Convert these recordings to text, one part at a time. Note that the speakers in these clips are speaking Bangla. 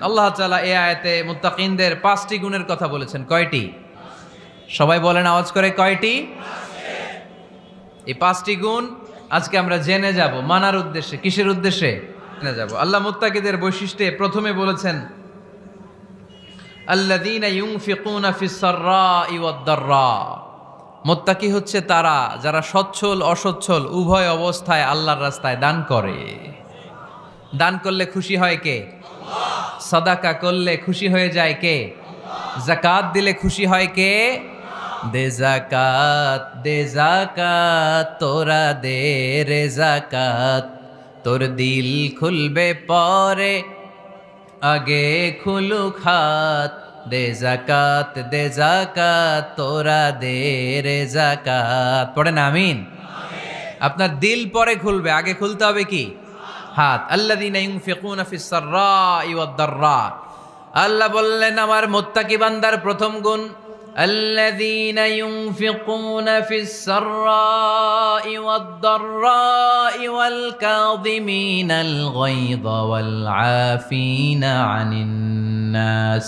আল্লাহ তাআলা এই আয়াতে মুত্তাকিনদের 5টি গুণের কথা বলেছেন। কয়টি? সবাই বলেন আওয়াজ করে, কয়টি? এই 5টি গুণ আজকে আমরা জেনে যাব মানার উদ্দেশ্যে। কিসের উদ্দেশ্যে জেনে যাব? আল্লাহ মুত্তাকিদের বৈশিষ্ট্যে প্রথমে বলেছেন আল্লাযীনা ইউনফিকুনা ফিস সাররাই ওয়াদ দাররা। মুত্তাকি হচ্ছে তারা যারা সচ্ছল অসচ্ছল উভয় অবস্থায় আল্লাহর রাস্তায় দান করে। দান করলে খুশি হয় কে? আল্লাহ। সাদাকা করলে খুশি হয়ে যায় কে? আল্লাহ। যাকাত দিলে খুশি হয় কে? দে যাকাত তোরা দে রে যাকাত, তোর দিল খুলবে পরে আগে খুলুক হাত। দে যাকাত তোরা দে রে যাকাত। পড়েন আমিন। আপনার দিল পরে খুলবে, আগে খুলতে হবে কি? হাত। আল্লাযীনা ইউনফিকুনা ফিস সাররাই ওয়াদ দাররা। আল্লাহ বললেন আমার মুত্তাকি বান্দার প্রথম গুণ আল্লাযীনা ইউনফিকুনা ফিস সাররাই ওয়াদ দাররাই ওয়াল কাযিমিনাল গায়যা ওয়াল আফিনা আনিন নাস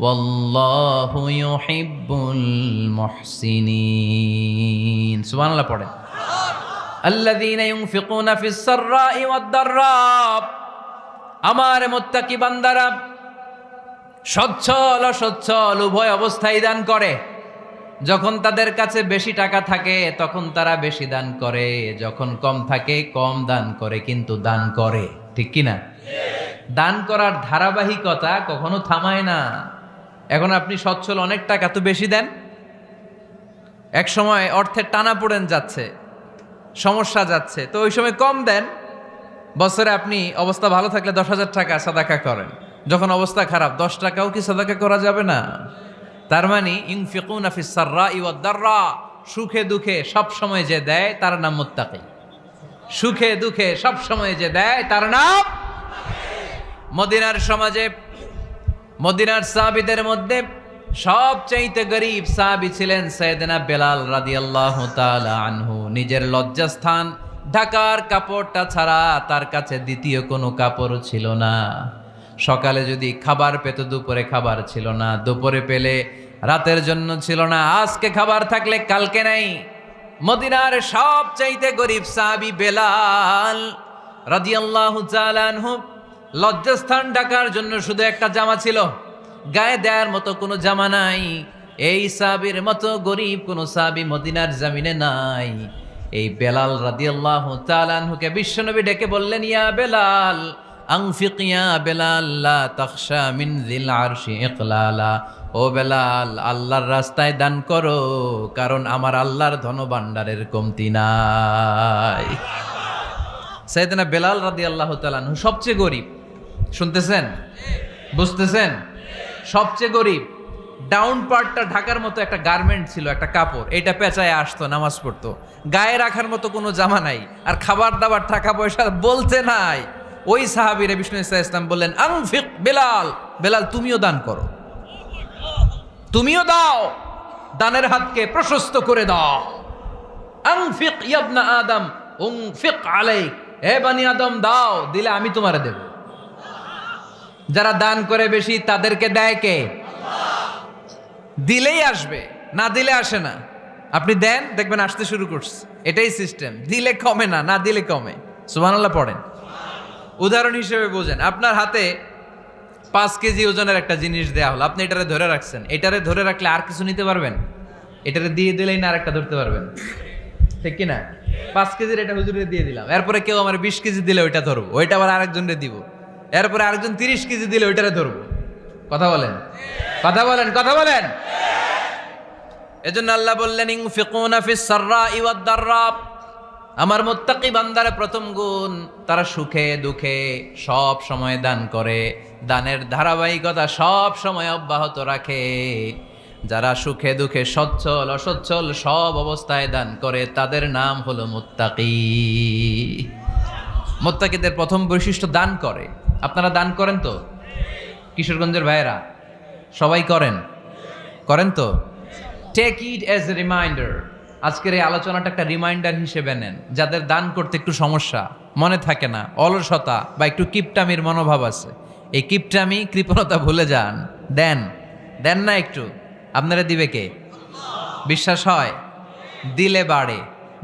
ওয়াল্লাহু ইউহিব্বুল মুহসিনিন। সুবহানাল্লাহ পড়েন। আল্লাযীনা ইউনফিকুনা ফিস সাররাই ওয়াদ দাররা। আমার মুত্তাকি বান্দারা সচ্ছল অসচ্ছল উভয় অবস্থায় দান করে। যখন তাদের কাছে বেশি টাকা থাকে তখন তারা বেশি দান করে, যখন কম থাকে কম দান করে, কিন্তু দান করে। ঠিক কি না? দান করার ধারাবাহিকতা কখনো থামায় না। এখন আপনি সচ্ছল, অনেক টাকা তো বেশি দেন, এক সময় অর্থের টানাপোড়েন যাচ্ছে, সমস্যা যাচ্ছে, তো ওই সময় কম দেন। বছরে আপনি অবস্থা ভালো থাকলে 10,000 টাকা সাদাকা করেন, যখন অবস্থা খারাপ 10 টাকাও কি সাদাকা করা যাবে না? তার মানে ইউনফিকুনা ফিস সাররাই ওয়াদ দাররা, সুখে দুঃখে সব সময় যে দেয় তার নাম মুত্তাকি। সুখে দুঃখে সব সময় যে দেয় তার নাম। মদিনার সমাজে মদিনার সাহাবীদের মধ্যে সবচাইতে গরীব সাহাবী ছিলেন সাইয়েদনা বেলাল রাদিয়াল্লাহু তাআলা আনহু। নিজের লজ্জাস্থান ঢাকার কাপড়টা ছাড়া তার কাছে দ্বিতীয় কোনো কাপড় ছিল না। সকালে যদি খাবার পেত দুপুরে খাবার ছিল না, দুপুরে পেলে রাতের জন্য ছিল না, আজকে খাবার থাকলে কালকে নাই। মদিনার সবচাইতে গরীব সাহাবী বেলাল রাদিয়াল্লাহু তাআলা আনহু, লজ্জাস্থান ঢাকার জন্য শুধু একটা জামা ছিল, গায়ে দেওয়ার মতো কোনো জামা নাই। এই সাহাবীর মতো গরীব কোনো সাহাবী মদিনার জমিনে নাই। এই বেলাল রাদিয়াল্লাহু তাআলা আনহুকে বিশ্বনবী ডেকে বললেন, ইয়া বেলাল আনফিক ইয়া বেলাল লা তাখশা মিন যিল আরশি ইকলালা। ও বেলাল, আল্লাহর রাস্তায় দান করো, কারণ আমার আল্লাহর ধনভাণ্ডারের কমতি নাই। সাইয়েদনা বেলাল রাদিয়াল্লাহু তাআলা আনহু সবচেয়ে গরীব। শুনতেছেন? বুঝতেছেন? সবচেয়ে গরীব। ডাউন পার্টটা ঢাকার মতো একটা গার্মেন্ট ছিল, একটা কাপড়, এটা পেঁচায় আসতো, নামাজ পড়তো। গায়ে রাখার মতো কোনো জামা নাই, আর খাবার দাবার টাকা পয়সা বলতে নাই। ওই সাহাবীরে বিষ্ণু ইসা ইসলাম বললেন, আনফিক বেলাল, বেলাল তুমিও দান করো, তুমিও দাও, দানের হাতকে প্রশস্ত করে দাও। আনফিক ইবনা আদম উনফিক আলাইক, হে বনি আদম দাও, দিলে আমি তোমারে দেব। যারা দান করে বেশি তাদেরকে দেয় কে? আল্লাহ। দিলেই আসবে, না দিলে আসে না। আপনি দেন, দেখবেন আসতে শুরু করছে। এটাই সিস্টেম, দিলে কমে না, না দিলে কমে। সুবহানাল্লাহ পড়েন। উদাহরণ হিসেবে বোঝেন, আপনার হাতে 5 কেজি ওজনের একটা জিনিস দেয়া হলো, আপনি এটারে ধরে রাখছেন। এটারে ধরে রাখলে আর কিছু নিতে পারবেন? এটারে দিয়ে দিলেই না আরেকটা ধরতে পারবেন, ঠিক কিনা? 5 কেজির এটা হুজুরে দিয়ে দিলাম, এরপরে কেউ আমার 20 কেজি দিলে ওইটা ধরবো, ওইটা আবার আরেকজনরে দিব, এরপরে আরেকজন 30 কেজি দিলে ওইটারে ধরবো। কথা বলেন, কথা বলেন, কথা বলেন। এজন্য আল্লাহ বললেন ইউনফিকুনা ফিস সাররাই ওয়াদ দাররা। আমার মুত্তাকি বান্দার প্রথম গুণ, তারা সুখে দুঃখে সব সময় দান করে, দানের ধারাবাহিকতা সব সময় অব্যাহত রাখে। যারা সুখে দুঃখে সচ্ছল অসচ্ছল সব অবস্থায় দান করে তাদের নাম হলো মুত্তাকি। মুত্তাকিদের প্রথম বৈশিষ্ট্য দান করে। আপনারা দান করেন তো? কিশোরগঞ্জের ভাইয়েরা সবাই করেন? করেন তো? Take it as a reminder. আজকের এই আলোচনাটা একটা রিমাইন্ডার হিসেবে নেন। যাদের দান করতে একটু সমস্যা, মনে থাকে না, অলসতা বা একটু কিপটামির মনোভাব আছে, এই কিপটামি কৃপণতা ভুলে যান, দেন দেন না একটু, আপনারা দিবে কে? বিশ্বাস হয়? দিলে বাড়ে,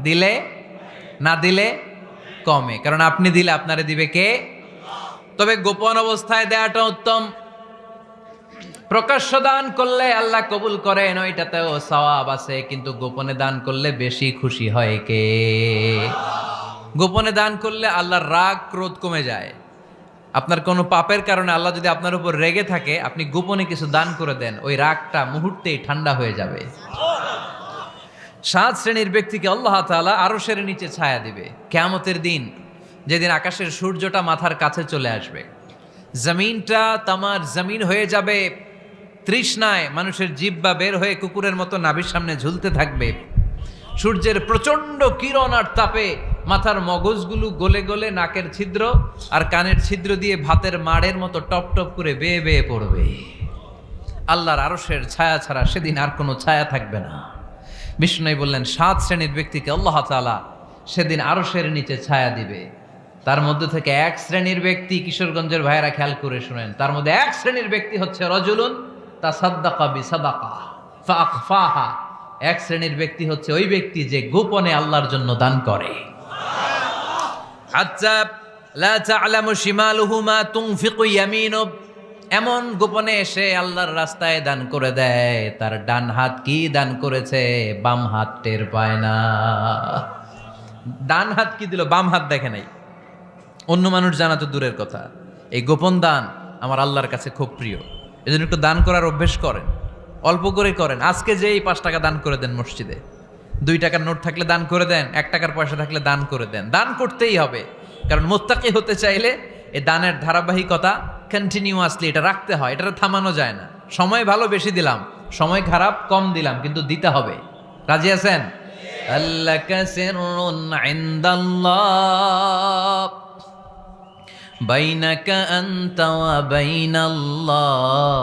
দিলে না দিলে কমে, কারণ আপনি দিলে আপনারা দিবে কে? তবে গোপন অবস্থায় দেয়াটা উত্তম। প্রকাশ্য দান করলে আল্লাহ কবুল করেন, ওইটাতেও সওয়াব আছে, কিন্তু গোপনে দান করলে বেশি খুশি হয় কে? গোপনে দান করলে আল্লাহর রাগ ক্রোধ কমে যায়। আপনার কোনো পাপের কারণে আল্লাহ যদি আপনার উপর রেগে থাকে, আপনি গোপনে কিছু দান করে দেন, ওই রাগটা মুহূর্তেই ঠান্ডা হয়ে যাবে। 7 শ্রেণীর ব্যক্তিকে আল্লাহ তাআলা আরশের নিচে ছায়া দিবে কিয়ামতের দিন, যেদিন আকাশের সূর্যটা মাথার কাছে চলে আসবে, জমিনটা তামার জমিন হয়ে যাবে, তৃষ্ণায় মানুষের জিহ্বা বের হয়ে কুকুরের মতো নাভির সামনে ঝুলতে থাকবে, সূর্যের প্রচন্ড কিরণ আর তাপে মাথার মগজগুলো গলে গলে নাকের ছিদ্র আর কানের ছিদ্র দিয়ে ভাতের মাড়ের মতো টপ টপ করে বেয়ে বেয়ে পড়বে। আল্লাহর আরশের ছায়া ছাড়া সেদিন আর কোনো ছায়া থাকবে না। বিষ্ণু বললেন 7 শ্রেণীর ব্যক্তিকে আল্লাহ তাআলা সেদিন আরশের নিচে ছায়া দিবে। তার মধ্যে থেকে 1 শ্রেণীর ব্যক্তি, কিশোরগঞ্জের ভাইয়েরা খেয়াল করে শুনেন, তার মধ্যে 1 শ্রেণীর ব্যক্তি হচ্ছে রজুলুন তাসাদ্দাকা বিসাদাকা ফাআখফাহা। 1 শ্রেণীর ব্যক্তি হচ্ছে ওই ব্যক্তি যে গোপনে আল্লাহর জন্য দান করে। হাত্তা লা তা'লামু শিমালুহু মা তুনফিকু ইয়ামিনু, এমন গোপনে এসে আল্লাহর রাস্তায় দান করে দেয়, তার ডান হাত কি দান করেছে বাম হাত টের পায় না। ডান হাত কি দিল, বাম হাত দেখে নাই। অন্য মানুষ জানা তো দূরের কথা, এই গোপন দান আমার আল্লাহর কাছে খুব প্রিয়। এজন্য একটু দান করার অভ্যেস করেন, অল্প করে করেন। আজকে যেই 5 টাকা দান করে দেন মসজিদে, 2 টাকার নোট থাকলে দান করে দেন, 1 টাকার পয়সা থাকলে দান করে দেন। দান করতেই হবে, কারণ মুত্তাকি হতে চাইলে এই দানের ধারাবাহিকতা কন্টিনিউয়াসলি এটা রাখতে হয়, এটা থামানো যায় না। সময় ভালো বেশি দিলাম, সময় খারাপ কম দিলাম, কিন্তু দিতে হবে। রাজি আছেন? আল্লাকা সিররুন ইনদাল্লাহ বাইনাকা আনতা ওয়া বাইনাল্লাহ,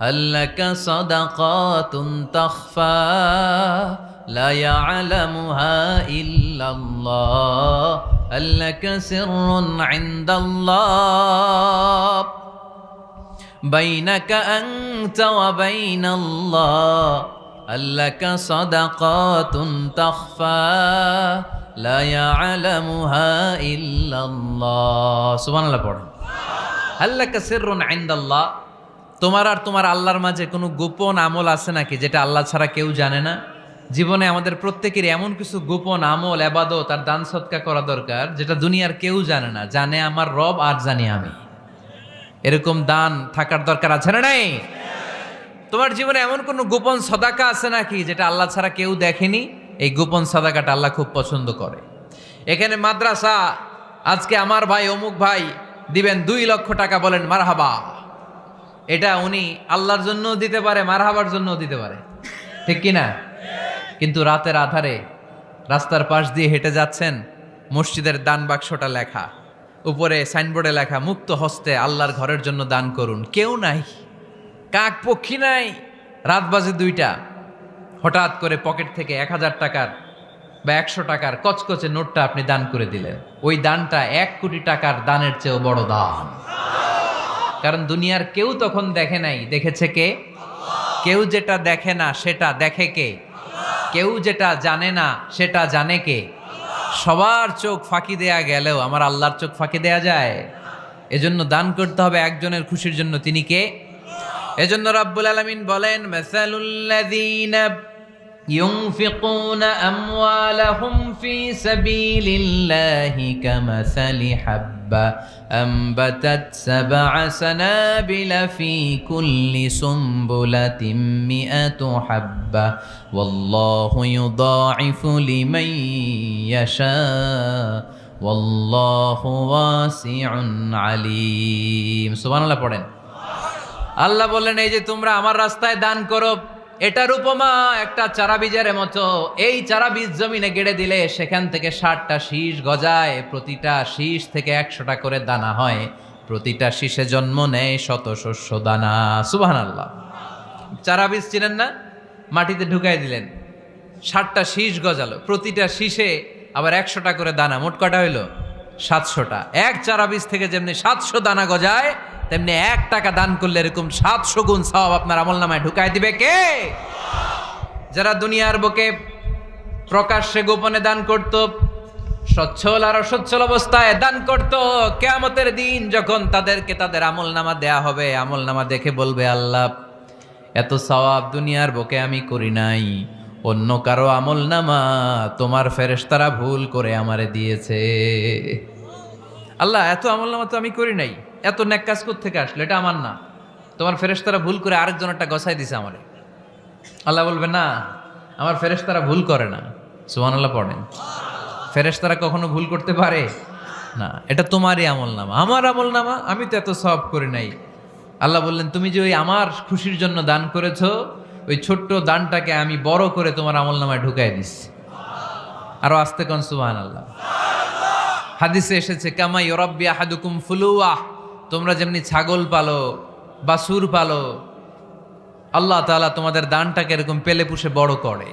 আল্লাকা সাদাকাতুন তাখফা লা ইয়ালামুহা ইল্লাল্লাহ, আল্লাকা সিররুন ইনদাল্লাহ বাইনাকা আনতা ওয়া বাইনাল্লাহ, আল্লাকা সাদাকাতুন তাখফা লা ইয়ালামুহা ইল্লাল্লাহ। সুবহানাল্লাহ পড়েন। আল্লাকা সিররুন ইনদাল্লাহ, তোমার আর তোমার আল্লাহর মাঝে কোনো গোপন আমল আছে নাকি যেটা আল্লাহ ছাড়া কেউ জানে না? জীবনে আমাদের প্রত্যেকেরই এমন কিছু গোপন আমল, ইবাদত আর দান সদকা করা দরকার যেটা দুনিয়ার কেউ জানে না, জানে আমার রব আর জানি আমি। এরকম দান থাকার দরকার আছে না নাই? তোমার জীবনে এমন কোন গোপন সদাকা আছে নাকি যেটা আল্লাহ ছাড়া কেউ দেখেনি? এই গোপন সদাকাটা আল্লাহ খুব পছন্দ করে। এখানে মাদ্রাসা, আজকে আমার ভাই অমুক ভাই দিবেন 2 লক্ষ টাকা, বলেন মারহাবা। এটা উনি আল্লাহর জন্য দিতে পারে, মারহাবার জন্য দিতে পারে, ঠিক কিনা? কিন্তু রাতের আধারে রাস্তার পাশ দিয়ে হেঁটে যাচ্ছেন, মসজিদের দান বাক্সটা লেখা, উপরে সাইনবোর্ডে লেখা মুক্ত হস্তে আল্লাহর ঘরের জন্য দান করুন। কেউ নাই, কাক পক্ষী নাই, রাত বাজে 2টা, হঠাৎ করে পকেট থেকে 1000 টাকার বা 100 টাকার কচকচে নোটটা আপনি দান করে দিলেন। ওই দানটা 1 কোটি টাকার দানের চেয়েও বড় দান। কারণ দুনিয়ার কেউ তখন দেখে নাই, দেখেছে কে? কেউ যেটা দেখে না সেটা দেখে কে? কেউ যেটা জানে না সেটা জানে কে? সবার চোখ ফাঁকি দেয়া গেলেও আমার আল্লাহর চোখ ফাঁকি দেয়া যায়? এজন্য দান করতে হবে একজনের খুশির জন্য, তিনি কে? এজন্য রাব্বুল আলামিন বলেন, মাসালুল্লাযীনা ইউনফিকুনা আমওয়ালাহুম ফি সাবিলিল্লাহি কামাসালি হাব্বা আমবাতাত সাবআ সানাবিলা ফি কুল্লি সুমবুলাতিন মিআতু হাব্বা ওয়াল্লাহু ইউদাঈফু লিমান ইয়াশা ওয়াল্লাহু ওয়াসিউন আলীম। সুবহানাল্লাহ পড়েন। আল্লাহ বললেন, এই যে তোমরা আমার রাস্তায় দান করো, এটার উপমা একটা চারা বীজের মতো। এই চারা বীজ জমিনে গেড়ে দিলে সেখান থেকে 60টা শীষ গজায়, প্রতিটা শীষ থেকে 100টা করে দানা হয়, প্রতিটা শীষে জন্ম নেয় শত শস্য দানা। সুবহানাল্লাহ। চারা বীজ চিনেন না? মাটিতে ঢুকাই দিলেন, 60টা শীষ গজালো, প্রতিটা শীষে আবার 100টা করে দানা, মোট কটা হইল? 700টা। এক চারা বীজ থেকে যেমনি 700 দানা গজায়, তেমনি 1 টাকা দান করলে এরকম 700 গুণ সওয়াব আপনার আমলনামায় ঢুকায় দিবে কে? যারা দুনিয়ার বুকে প্রকাশ্যে গোপনে দান করত, সচ্ছল আর অসচ্ছল অবস্থায় দান করত, কিয়ামতের দিন যখন তাদেরকে তাদের আমলনামা দেয়া হবে, আমলনামা দেখে বলবে, আল্লাহ এত সওয়াব দুনিয়ার বুকে আমি করি নাই, অন্য কারো আমলনামা তোমার ফেরেশতারা ভুল করে আমারে দিয়েছে। আল্লাহ এত আমলনামা তো আমি করি নাই, এত নেক কাজ থেকে আসলো, এটা আমার না, তোমার ফেরেশতারা ভুল করে আরেকজনেরটা গছাই দিছে আমারে। আল্লাহ বলবে, না, আমার ফেরেশতারা ভুল করে না। সুবহানাল্লাহ পড়েন। ফেরেশতারা কখনো ভুল করতে পারে না, এটা তোমারই আমলনামা, আমার আমলনামা, আমি তো এত সওয়াব করি নাই। আল্লাহ বললেন, তুমি যে ওই আমার খুশির জন্য দান করেছো, ওই ছোট্ট দানটাকে আমি বড় করে তোমার আমলনামায় ঢুকাই দিচ্ছি। আরো আস্তে কোন সুবহানাল্লাহ। হাদিসে এসেছে, কামা ইউরাব্বি আহাদুকুম ফুলুয়া, তোমরা যেমনি ছাগল পালো, বাছুর পালো, আল্লাহ তাআলা তোমাদের দানটাকে এরকম পেলে পুষে বড় করে।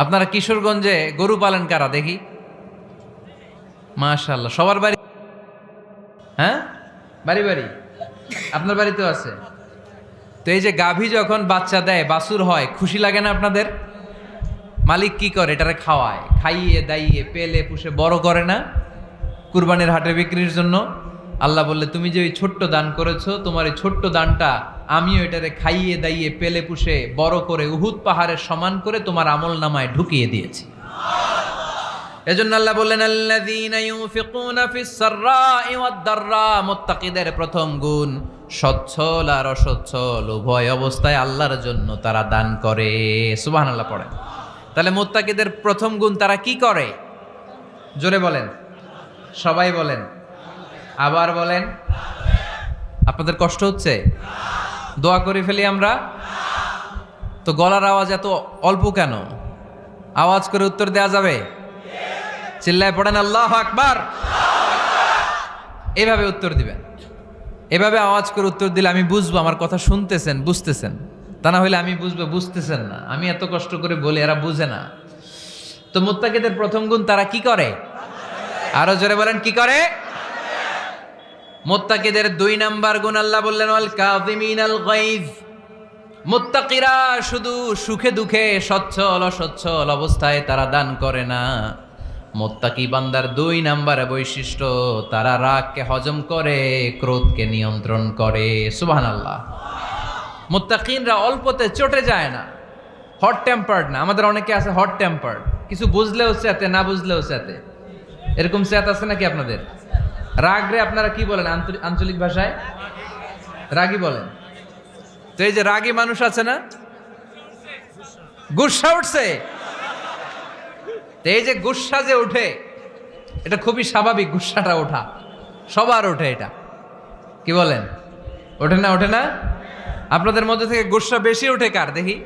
আপনারা কিশোরগঞ্জে গরু পালেন কারা দেখি? মাশাআল্লাহ, সবার বাড়ি? হ্যাঁ, বাড়ি বাড়ি। আপনার বাড়িতেও আছে? তো এই যে গাভী যখন বাচ্চা দেয়, বাছুর হয়, খুশি লাগে না আপনাদের? মালিক কি করে? এটারে খাওয়ায়, খাইয়ে দাইয়ে পেলে পুষে বড় করে না, কুরবানির হাটে বিক্রির জন্য। আল্লাহ বললে, তুমি যে ওই ছোট্ট দান করেছো, তোমার এই ছোট্ট দানটা আমিও এটারে খাইয়ে দাইয়ে পেলে পুষে বড় করে উহুদ পাহাড়ের সমান করে তোমার আমলনামায় ঢুকিয়ে দিয়েছি। এজন্য আল্লাহ বললেন, আল্লাযীনা ইউনফিকুনা ফিস সাররাই ওয়াদ দাররা, মুত্তাকিদের প্রথম গুণ সচ্ছল আর অসচ্ছল উভয় অবস্থায় আল্লাহর জন্য তারা দান করে। সুবহানাল্লাহ পড়েন। তাহলে মুত্তাকিদের প্রথম গুণ, তারা কি করে? জোরে বলেন, সবাই বলেন, আবার বলেন। আপনাদের কষ্ট হচ্ছে? দোয়া করে ফেলি আমরা তো। গলার আওয়াজ এত অল্প কেন? আওয়াজ করে উত্তর দেয়া যাবে? চিল্লায় পড়েন আল্লাহু আকবার। এভাবে উত্তর দিবেন, এভাবে আওয়াজ করে উত্তর দিলে আমি বুঝবো আমার কথা শুনতেছেন, বুঝতেছেন। তা না হলে আমি বুঝবো বুঝতেছেন না, আমি এত কষ্ট করে বলি, এরা বুঝে না। তো মুত্তাকিদের প্রথম গুণ, তারা কি করে? আরো জোরে বলেন, কি করে? মুত্তাকিদের 2 নাম্বার গুণ আল্লাহ বললেন, ওয়াল কাযিমিনাল গায়জ। মুত্তাকিরা শুধু সুখে দুঃখে, সচ্ছল অসচ্ছল অবস্থায় তারা দান করে না। মুত্তাকি বান্দার 2 নাম্বার বৈশিষ্ট্য, তারা রাগকে হজম করে, ক্রোধকে নিয়ন্ত্রণ করে। সুবহানাল্লাহ। মুত্তাকিনরা অল্পতে চটে যায় না, হট টেম্পার্ড না। আমাদের অনেকে আছে হট টেম্পার্ড, কিছু বুঝলেও চেতে, না বুঝলেও চেতে। এরকম চেত আছে নাকি আপনাদের? রাগ রে আপনারা কি বলেন আঞ্চলিক ভাষায়? রাগী বলেন। তো এই যে রাগী মানুষ আছে না, গুসা উঠছে, তো এই যে গুসা যে উঠে, এটা খুবই স্বাভাবিক। গুসাটা ওঠা সবার ওঠে, এটা কি বলেন? ওঠে না? ওঠে না? আপনাদের মধ্যে থেকে গুসা বেশি ওঠে কার দেখি?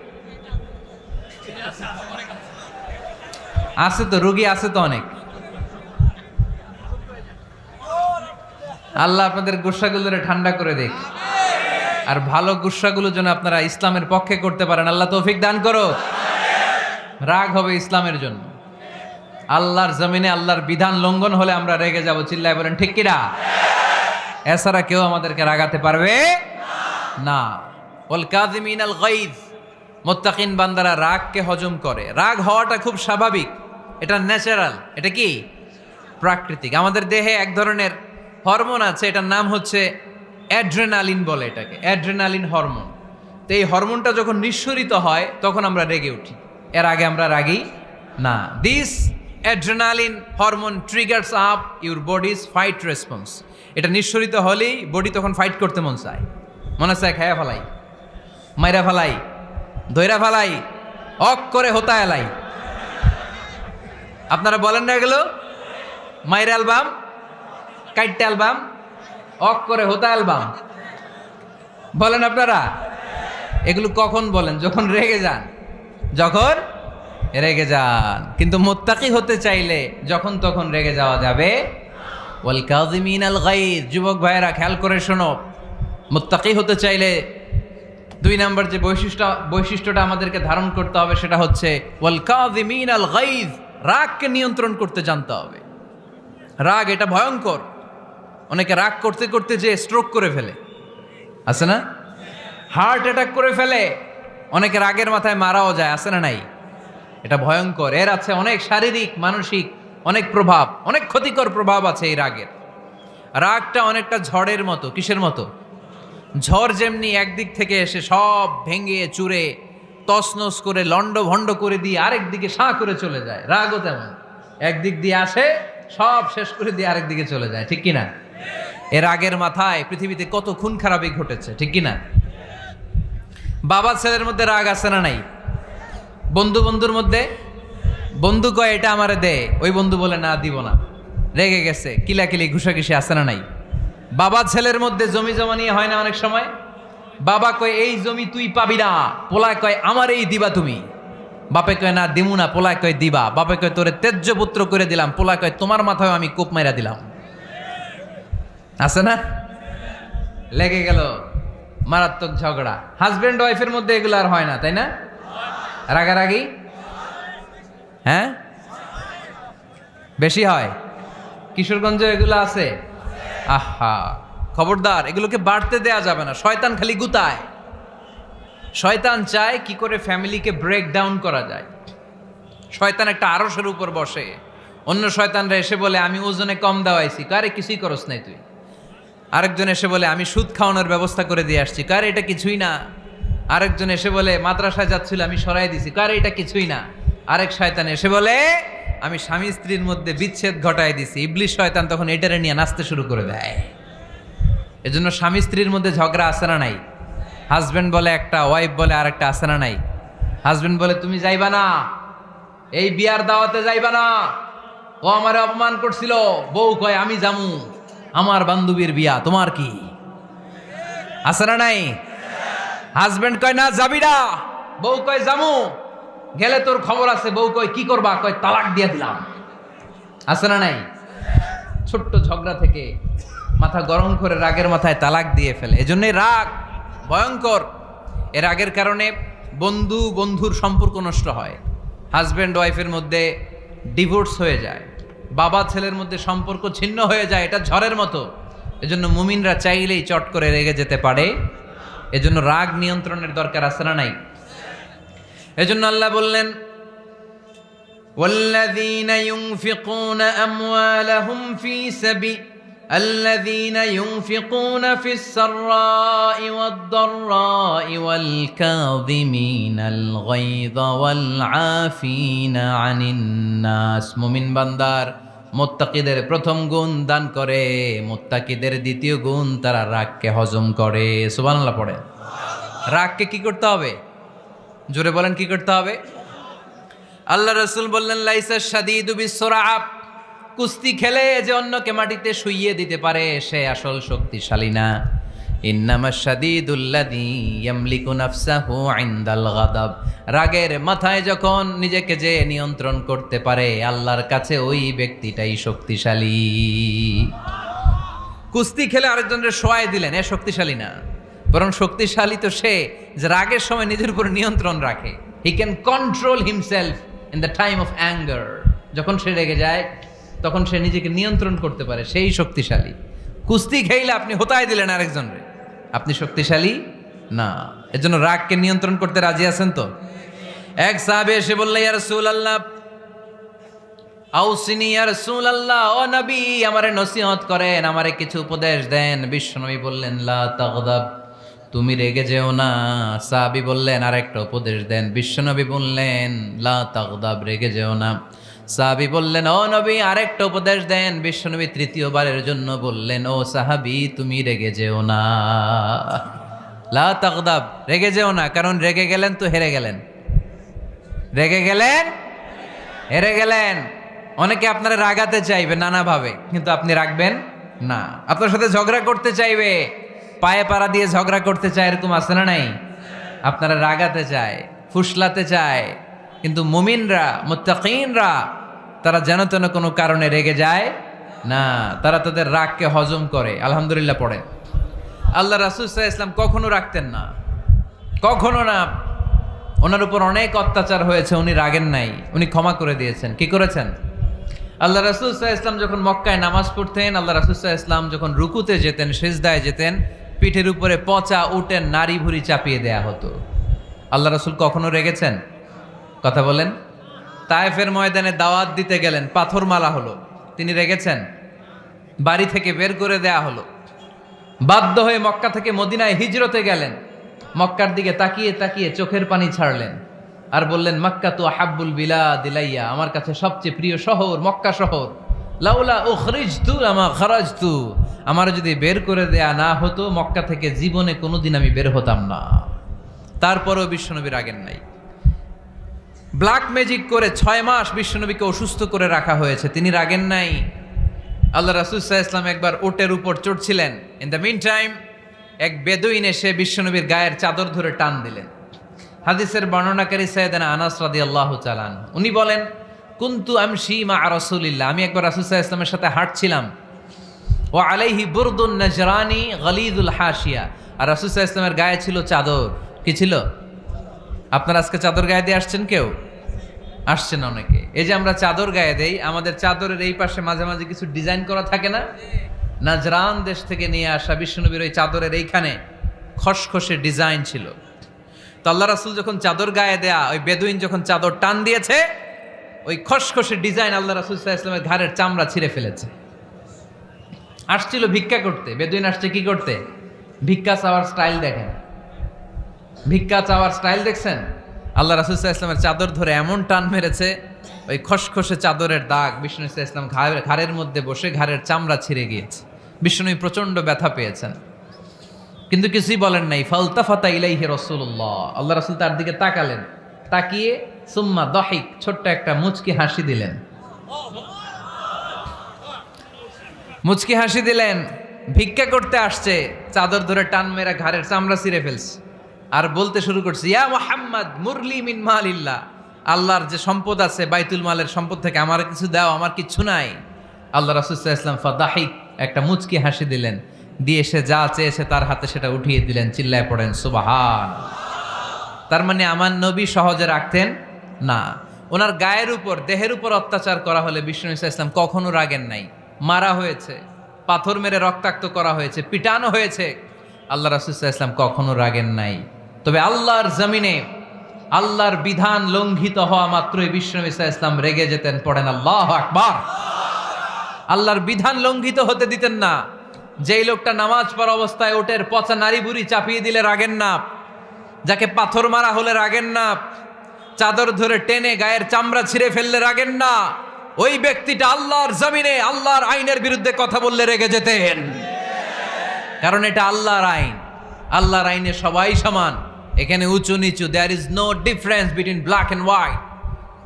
আছে তো, রোগী আছে তো অনেক। আল্লাহ আপনাদের গুসাগুলোরে ঠান্ডা করে দেখ, আর ভালো গুসাগুলো যেন আপনারা ইসলামের পক্ষে করতে পারেন। আল্লাহ তৌফিক দান করো। রাগ হবে ইসলামের জন্য। আল্লাহর জমিনে আল্লাহর বিধান লঙ্ঘন হলে আমরা রেগে যাব। চিল্লায় বলেন ঠিক কিনা? এছাড়া কেউ আমাদেরকে রাগাতে পারবে না। ওয়াল কাযিমিনাল গায়জ, মুত্তাকিন বান্দারা রাগকে হজম করে। রাগ হওয়াটা খুব স্বাভাবিক, এটা ন্যাচারাল, এটা কি প্রাকৃতিক। আমাদের দেহে এক ধরনের হরমোন আছে, এটার নাম হচ্ছে অ্যাড্রেনালিন বলে এটাকে, অ্যাড্রেনালিন হরমোন। তো এই হরমোনটা যখন নিঃসরিত হয় তখন আমরা রেগে উঠি, এর আগে আমরা রাগি না। This adrenaline hormone triggers up your bodies fight response. এটা নিঃসরিত হলেই বডি তখন ফাইট করতে মন চায়, মনে চায় খায়া ফেলাই, মাইরা ফেলাই, দইরা ফেলাই, অক করে হোতা এলাই। আপনারা বলেন না এগুলো? মাইরা অ্যালবাম, কাইটটা অ্যালবাম, অক করে হোতা অ্যালবাম বলেন আপনারা? এগুলো কখন বলেন? যখন রেগে যান, যখন রেগে যান। কিন্তু মুত্তাকি হতে চাইলে যখন তখন রেগে যাওয়া যাবে। ওয়াল কাযিমিনাল গায়জ, যুবক ভাইয়েরা খেয়াল করে শোনো, মুত্তাকি হতে চাইলে 2 নাম্বার যে বৈশিষ্ট্যটা আমাদেরকে ধারণ করতে হবে সেটা হচ্ছে ওয়াল কাযিমিনাল গায়জ, রাগকে নিয়ন্ত্রণ করতে জানতে হবে। রাগ এটা ভয়ঙ্কর। অনেকে রাগ করতে করতে যে স্ট্রোক করে ফেলে, আছে না? হার্ট অ্যাটাক করে ফেলে, অনেকে রাগের মাথায় মারাও যায়, আছে না নাই? এটা ভয়ঙ্কর। এর আছে অনেক শারীরিক মানসিক অনেক প্রভাব, অনেক ক্ষতিকর প্রভাব আছে এই রাগের। রাগটা অনেকটা ঝড়ের মতো। কিসের মতো? ঝড় যেমনি একদিক থেকে এসে সব ভেঙে চুরে তছনছ করে লন্ড ভন্ড করে দিয়ে আরেক দিকে সাঁ করে চলে যায়, রাগও তেমন একদিক দিয়ে আসে সব শেষ করে দিয়ে আরেক দিকে চলে যায়, ঠিক কিনা? এর রাগের মাথায় পৃথিবীতে কত খুন খারাপি ঘটেছে, ঠিক কিনা? বাবা ছেলের মধ্যে রাগ আছে না নাই? বন্ধু বন্ধুর মধ্যে, বন্ধু কয় এটা আমারে দে, ওই বন্ধু বলে না দিব না, রেগে গেছে, কিলাকিলি ঘুষাঘুষি আছে না নাই? বাবা ছেলের মধ্যে জমি জমা নিয়ে হয় না অনেক সময়? বাবা কয় এই জমি তুই পাবি না, পোলায় কয় আমার এই দিবা তুমি। বাপে কয় না দিমু না, পোলায় কয় দিবা। বাপে কয় তোরে তেজ্য পুত্র করে দিলাম, পোলায় কয় তোমার মাথায় আমি কোপ মাইরা দিলাম। আছে না? লেগে গেল, মারাত্মক ঝগড়া। হাজবেন্ড ওয়াইফের মধ্যে এগুলো আর হয় না, তাই না? রাগারাগি হ্যাঁ বেশি হয়। কিশোরগঞ্জে এগুলো আছে। আহা, খবরদার, এগুলোকে বাড়তে দেয়া যাবে না। শয়তান খালি গুতায়। শয়তান চায় কি করে ফ্যামিলিকে ব্রেক ডাউন করা যায়। শয়তান একটা আরশের উপর বসে, অন্য শয়তানরা এসে বলে আমি ওজনে কম দেওয়াইছি, কারে কিছুই করস নাই তুই। আরেকজন এসে বলে আমি সুদ খাওয়ানোর ব্যবস্থা করে দিয়ে আসছি, কারে এটা কিছুই না। আরেকজন এসে বলে মাদ্রাসায় যাচ্ছিল আমি সরাই দিছি, কারে এটা কিছুই না। আরেক শয়তান এসে বলে আমি স্বামী স্ত্রীর মধ্যে বিচ্ছেদ ঘটায় দিছি। ইবলিশ শয়তান তখন এটারে নিয়ে নাচতে শুরু করে দেয়। এজন্য স্বামী স্ত্রীর মধ্যে ঝগড়া আছে না নাই? হাজবেন্ড বলে একটা, ওয়াইফ বলে আরেকটা, আছে না নাই? হাজবেন্ড বলে তুমি যাইবা না, এই বিয়ার দাওয়াতে যাইবা না, ও আমারে অপমান করছিল। বউ কয় আমি জামু, আমার বান্ধবীর বিয়া, তোমার কি? আছে না নাই? হাজবেন্ড কয় না যাবি না, বউ কয় জামু, গেলে তোর খবর আছে। বউ কয় কি করবা? কয় তালাক দিয়ে দিলাম। আছে না নাই? ছোট্ট ঝগড়া থেকে মাথা গরম করে রাগের মাথায় তালাক দিয়ে ফেলে। এজন্যই রাগ ভয়ঙ্কর। এর রাগের কারণে বন্ধু বন্ধুর সম্পর্ক নষ্ট হয়, হাজব্যান্ড ওয়াইফের মধ্যে ডিভোর্স হয়ে যায়, বাবা ছেলের মধ্যে সম্পর্ক ছিন্ন হয়ে যায়। এটা ঝড়ের মতো। এজন্য মুমিনরা চাইলেই চট করে রেগে যেতে পারে। এজন্য রাগ নিয়ন্ত্রণের দরকার আছে না নাই? এজন্য আল্লাহ বললেন والذين ينفقون أموالهم في سبيل الذين ينفقون في السراء والضراء والكاظمين الغيظ والعافين عن الناس। মুমিন বান্দার মুত্তাকিদের প্রথম গুণ দান করে, মুত্তাকিদের দ্বিতীয় গুণ তারা রাগকে হজম করে। সুবহানাল্লাহ পড়ে। রাগকে কি করতে হবে? জোরে বলেন কি করতে হবে? আল্লাহ রাসূল বললেন লাইসা শাদীদু বিসসুরআ, কুস্তি খেলে যে অন্যকে মাটিতে শুইয়ে দিতে পারে সে আসল শক্তিশালী না। ইন্নামাশ শাদীদুল্লাযী ইয়ামলিকু নাফসাহু ইনদাল গাদাব, রাগের মাথায় যখন নিজেকে যে নিয়ন্ত্রণ করতে পারে আল্লাহর কাছে ওই ব্যক্তিটাই শক্তিশালী। কুস্তি খেলে আরেকজনের শোয়াই দিলেন, এ শক্তিশালী না, বরং শক্তিশালী তো সে যে রাগের সময় নিজের উপর নিয়ন্ত্রণ রাখে। He can control himself in the time of anger. যখন সে রেগে যায় তখন সে নিজেকে নিয়ন্ত্রণ করতে পারে, সেই শক্তিশালী। কুস্তি খেইলে আপনি হোতায় দিলেন আরেকজনরে, আপনি শক্তিশালী না। এজন্য রাগকে নিয়ন্ত্রণ করতে রাজি আছেন তো? এক সাহাবী এসে বলল ইয়া রাসূলুল্লাহ আউসিনি ইয়া রাসূলুল্লাহ, ও নবী আমারে নসিহত করেন, আমারে কিছু উপদেশ দেন। বিশ্বনবী বললেন লা তাগদাব, তুমি রেগে যেও না। সাহাবী বললেন আরেকটা উপদেশ দেন। বিশ্বনবী বললেন লা তাগদাব, রেগে যেও না। সাহাবী বললেন ও নবী আরেকটা উপদেশ দেন। বিশ্বনবী তৃতীয়বারের জন্য বললেন ও সাহাবী তুমি রেগে যেও না, লা তাগদাব, রেগে যেও না। কারণ রেগে গেলেন তো হেরে গেলেন, রেগে গেলেন হেরে গেলেন। অনেকে আপনারা রাগাতে চাইবে নানাভাবে, কিন্তু আপনি রাখবেন না। আপনার সাথে ঝগড়া করতে চাইবে, পায়ে পাড়া দিয়ে ঝগড়া করতে চায়, এরকম আছে না নাই? আপনারা রাগাতে চায়, ফুসলাতে চায়, কিন্তু মুমিনরা মুত্তাকিনরা তারা যেন তেন কোনো কারণে রেগে যায় না, তারা তাদের রাগকে হজম করে। আলহামদুলিল্লাহ পড়ে। আল্লাহ রাসূল সাল্লাল্লাহু আলাইহি ওয়াসাল্লাম কখনো রাখতেন না, কখনো না। ওনার উপর অনেক অত্যাচার হয়েছে, উনি রাগেন নাই, উনি ক্ষমা করে দিয়েছেন। কি করেছেন? আল্লাহ রাসূল সাল্লাল্লাহু আলাইহি ওয়াসাল্লাম যখন মক্কায় নামাজ পড়তেন, আল্লাহ রাসূল সাল্লাল্লাহু আলাইহি ওয়াসাল্লাম যখন রুকুতে যেতেন, সিজদায় যেতেন, পিঠের উপরে পচা উটের নারী ভুঁড়ি চাপিয়ে দেয়া হতো। আল্লাহ রাসূল কখনো রেগেছেন? কথা বলেন। তায়েফের ময়দানে দাওয়াত দিতে গেলেন, পাথর মারা হলো, তিনি রেগেছেন? বাড়ি থেকে বের করে দেয়া হলো, বাধ্য হয়ে মক্কা থেকে মদিনায় হিজরতে গেলেন, মক্কার দিকে তাকিয়ে তাকিয়ে চোখের পানি ছাড়লেন আর বললেন, মক্কা তু আহাব্বুল বিলাদ ইলাইয়া, আমার কাছে সবচেয়ে প্রিয় শহর মক্কা শহর। লাউলা উখরিজতু লামা খারাজতু, আমার যদি বের করে দেয়া না হতো মক্কা থেকে জীবনে কোনোদিন আমি বের হতাম না। তারপরেও বিশ্বনবী রাগেন নাই। ব্ল্যাক ম্যাজিক করে 6 মাস বিশ্বনবীকে অসুস্থ করে রাখা হয়েছে, তিনি রাগেন নাই। আল্লাহ রাসূল সাল্লাল্লাহু আলাইহি ওয়াসাল্লাম একবার উটের উপর চড়ছিলেন। ইন দ্য মিন টাইম এক বেদুইন এসে বিশ্বনবীর গায়ের চাদর ধরে টান দিলেন। হাদিসের বর্ণনাকারী সাইয়েদনা আনাস রাদিয়াল্লাহু তাআলা উনি বলেন, কুনতু আমশি মা রাসূলিল্লাহ, আমি একবার রাসূল সাল্লাল্লাহু আলাইহি ওয়াসাল্লামের সাথে হাঁটছিলাম, ওয়া আলাইহি বুরদুন নাজরানি গলিযুল হাশিয়া, আর রাসূল সাল্লাল্লাহু আলাইহি ওয়াসাল্লামের গায়ে ছিল চাদর। কি ছিল? আপনারা আজকে চাদর গায়ে দিয়ে আসছেন? কেউ আসছেন? অনেকে। এই যে আমরা চাদর গায়ে দেই, আমাদের চাদরের এই পাশে মাঝে মাঝে কিছু ডিজাইন করা থাকে না? নাজরান দেশ থেকে নিয়ে আসা বিশ্বনবীর ওই চাদরের এইখানে খসখসে ডিজাইন ছিল। তো আল্লাহ রাসূল যখন চাদর গায়ে দেয়া, ওই বেদুইন যখন চাদর টান দিয়েছে, ওই খসখসে ডিজাইন আল্লাহ রাসূল সাল্লাল্লাহু আলাইহি ওয়াসাল্লামের ঘাড়ের চামড়া ছিঁড়ে ফেলেছে। আসছিল ভিক্ষা করতে, বেদুইন আসছে কি করতে? ভিক্ষা চাওয়ার স্টাইল দেখেন, ভিক্ষা চাওয়ার স্টাইল দেখছেন? আল্লাহ রাসূল সাল্লাল্লাহু আলাইহি ওয়াসাল্লামের চাদর ধরে এমন টান মেরেছে, ওই খসখসে চাদরের দাগ বিষ্ণু সাল্লাল্লাহু আলাইহি ওয়াসাল্লাম ঘাড়ের মধ্যে বসে ঘাড়ের চামড়া ছিঁড়ে গিয়েছে। বিষ্ণু প্রচন্ড ব্যথা পেয়েছেন, কিন্তু কিছুই বলেন নাই। ফালতাফাতা ইলাইহি রাসূলুল্লাহ, আল্লাহ রাসূল তার দিকে তাকালেন, তাকিয়ে সুম্মা দাহিক, ছোট্ট একটা মুচকি হাসি দিলেন। মুচকি হাসি দিলেন। ভিক্ষা করতে আসছে, চাদর ধরে টান মেরা ঘাড়ের চামড়া ছিঁড়ে ফেলছে, আর বলতে শুরু করছে, ইয়া মুহাম্মদ মুরলি মিন মালিল্লাহ, আল্লাহর যে সম্পদ আছে বাইতুল মালের সম্পদ থেকে আমার কিছু দাও, আমার কিচ্ছু নাই। আল্লাহ রাসূল সাল্লাল্লাহু আলাইহি ওয়াসাল্লাম ফাদাহিক, একটা মুচকি হাসি দিলেন, দিয়ে সে যা চেয়েছে তার হাতে সেটা উঠিয়ে দিলেন। চিল্লায় পড়েন সুবহান। তার মানে আমার নবী সহজে রাখতেন না। ওনার গায়ের উপর, দেহের উপর অত্যাচার করা হলে বিষ্ণু সাল্লাল্লাহু আলাইহি ওয়াসাল্লাম কখনো রাগেন নাই। মারা হয়েছে, পাথর মেরে রক্তাক্ত করা হয়েছে, পিটানো হয়েছে, আল্লাহ রাসূল সাল্লাল্লাহু আলাইহি ওয়াসাল্লাম কখনো রাগেন নাই। তবে আল্লাহর জমিনে আল্লাহর বিধান লঙ্ঘিত হওয়া মাত্রই বিষ্ণু সাল্লাল্লাহু আলাইহি ওয়াসাল্লাম রেগে যেতেন। পড়েন আল্লাহু আকবার। আল্লাহর বিধান লঙ্ঘিত হতে দিতেন না। যেই লোকটা নামাজ পড়া অবস্থায় উটের পচা নারী বুড়ি চাপিয়ে দিলে রাগেন না, যাকে পাথর মারা হলে রাগেন না, চাদর ধরে টেনে গায়ের চামড়া ছিঁড়ে ফেললে রাগেন না, ওই ব্যক্তিটা আল্লাহর জমিনে আল্লাহর আইনের বিরুদ্ধে কথা বললে রেগে যেতেন। কারণ এটা আল্লাহর আইন, আল্লাহর আইনে সবাই সমান, এখানে উঁচু নিচু, there is no difference between black and white,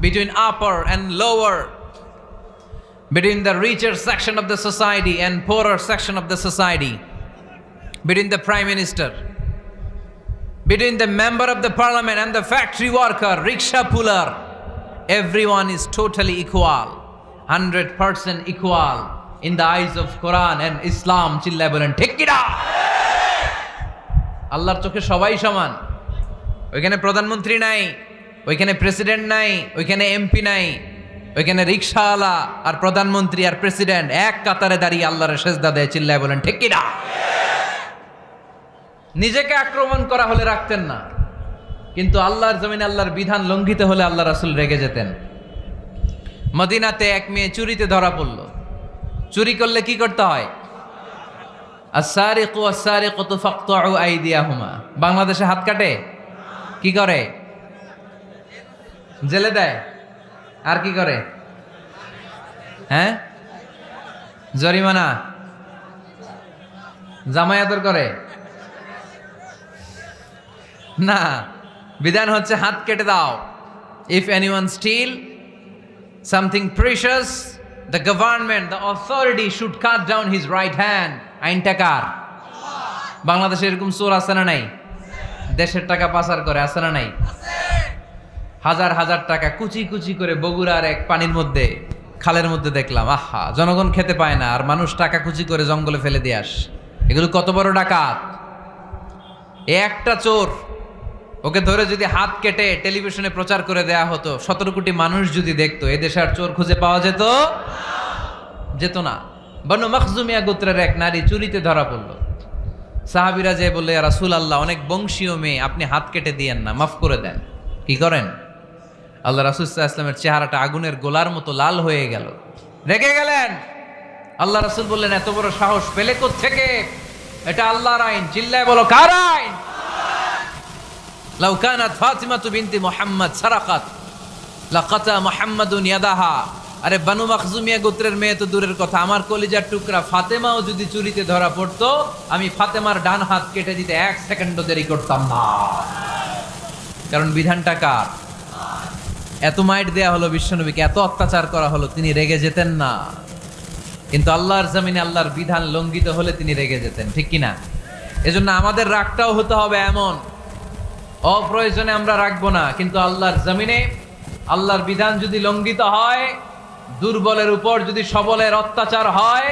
between upper and lower, between the richer section of the society and poorer section of the society, between the prime minister, between the member of the parliament and the factory worker, rickshaw puller, everyone is totally equal, 100% equal in the eyes of Quran and Islam. চিল্লায় বলেন ঠিক কি না? আল্লাহর চোখে সবাই সমান। ওইখানে প্রধানমন্ত্রী নাই, ওইখানে প্রেসিডেন্ট নাই, ওইখানে এমপি নাই, ওইখানে রিকশাওয়ালা আর প্রধানমন্ত্রী আর প্রেসিডেন্ট এক কাতারে দাঁড়িয়ে আল্লাহর সেজদা দেয়। চিল্লায় বলেন ঠিক কি না? নিজেকে আক্রমণ করা হলে রাখতেন না, কিন্তু আল্লাহর জমিনে আল্লাহর বিধান লঙ্ঘিত হলে আল্লাহ রাসূল রেগে যেতেন। মদিনাতে এক মেয়ে চুরিতে ধরা পড়ল। চুরি করলে কি করতে হয়? আস-সারিকু ওয়াস-সারিকাতু ফাকতাউ আইদিয়াহুমা। বাংলাদেশে হাত কাটে, কি করে? জেলে দেয়। আর কি করে? হ্যাঁ, জরিমানা, জামাই আদর করে না, বিধান হচ্ছে হাত কেটে দাও। If anyone stole something precious, the government, the authority should cut down his right hand. আইনটা কার? বাংলাদেশে এরকম চোর আছে না নাই? দেশের টাকা পাচার করে, আছে না নাই? হাজার হাজার টাকা কুচি কুচি করে বগুড়ার এক পানির মধ্যে, খালের মধ্যে দেখলাম। আহা, জনগণ খেতে পায় না আর মানুষ টাকা কুচি করে জঙ্গলে ফেলে দিয়ে আস। এগুলো কত বড় ডাকাত! একটা চোর, ওকে ধরে যদি হাত কেটে টেলিভিশনে প্রচার করে দেয়া হতো, 17 কোটি মানুষ যদি দেখতো, এদেশে আর চোর খুঁজে পাওয়া যেত না। বনু মখজুমিয়া গোত্রের এক নারী চুরিতে ধরা পড়ল। সাহাবীরা যে বললে, ইয়া রাসূলুল্লাহ, অনেক বংশীয় মেয়ে, আপনি হাত কেটে দিয়েন না, মাফ করে দেন। কি করেন? আল্লাহ রাসূল সাল্লাল্লাহু আলাইহি ওয়াসাল্লামের চেহারাটা আগুনের গোলার মতো লাল হয়ে গেল, রেগে গেলেন। আল্লাহ রাসূল বললেন, এত বড় সাহস পেলে কোত্থেকে? এটা আল্লাহর আইন, চিল্লায় বলো কার আইন? লাউ কানাত ফাতিমাতু বিনতি মুহাম্মদ সারাকাত লাকাতা মুহাম্মাদুন ইয়াদাহা। আরে বানু মাখজুমিয়া গোত্রের মেয়ে তো দূরের কথা, আমার কলিজার টুকরা ফাতেমাও যদি চুরিতে ধরা পড়তো, আমি ফাতেমার ডান হাত কেটে দিতে 1 সেকেন্ডও দেরি করতাম না। কারণ বিধানটা কার? এত মাইট দেয়া হলো বিশ্বনবীকে, এত অত্যাচার করা হলো, তিনি রেগে যেতেন না। কিন্তু আল্লাহর জমিনে আল্লাহর বিধান লঙ্ঘিত হলে তিনি রেগে যেতেন, ঠিক কিনা? এজন্য আমাদের রাগটাও হতে হবে এমন, অপ্রয়োজনে আমরা রাখবো না, কিন্তু আল্লাহর জমিনে আল্লাহর বিধান যদি লঙ্ঘিত হয়, দুর্বলের উপর যদি সবলের অত্যাচার হয়,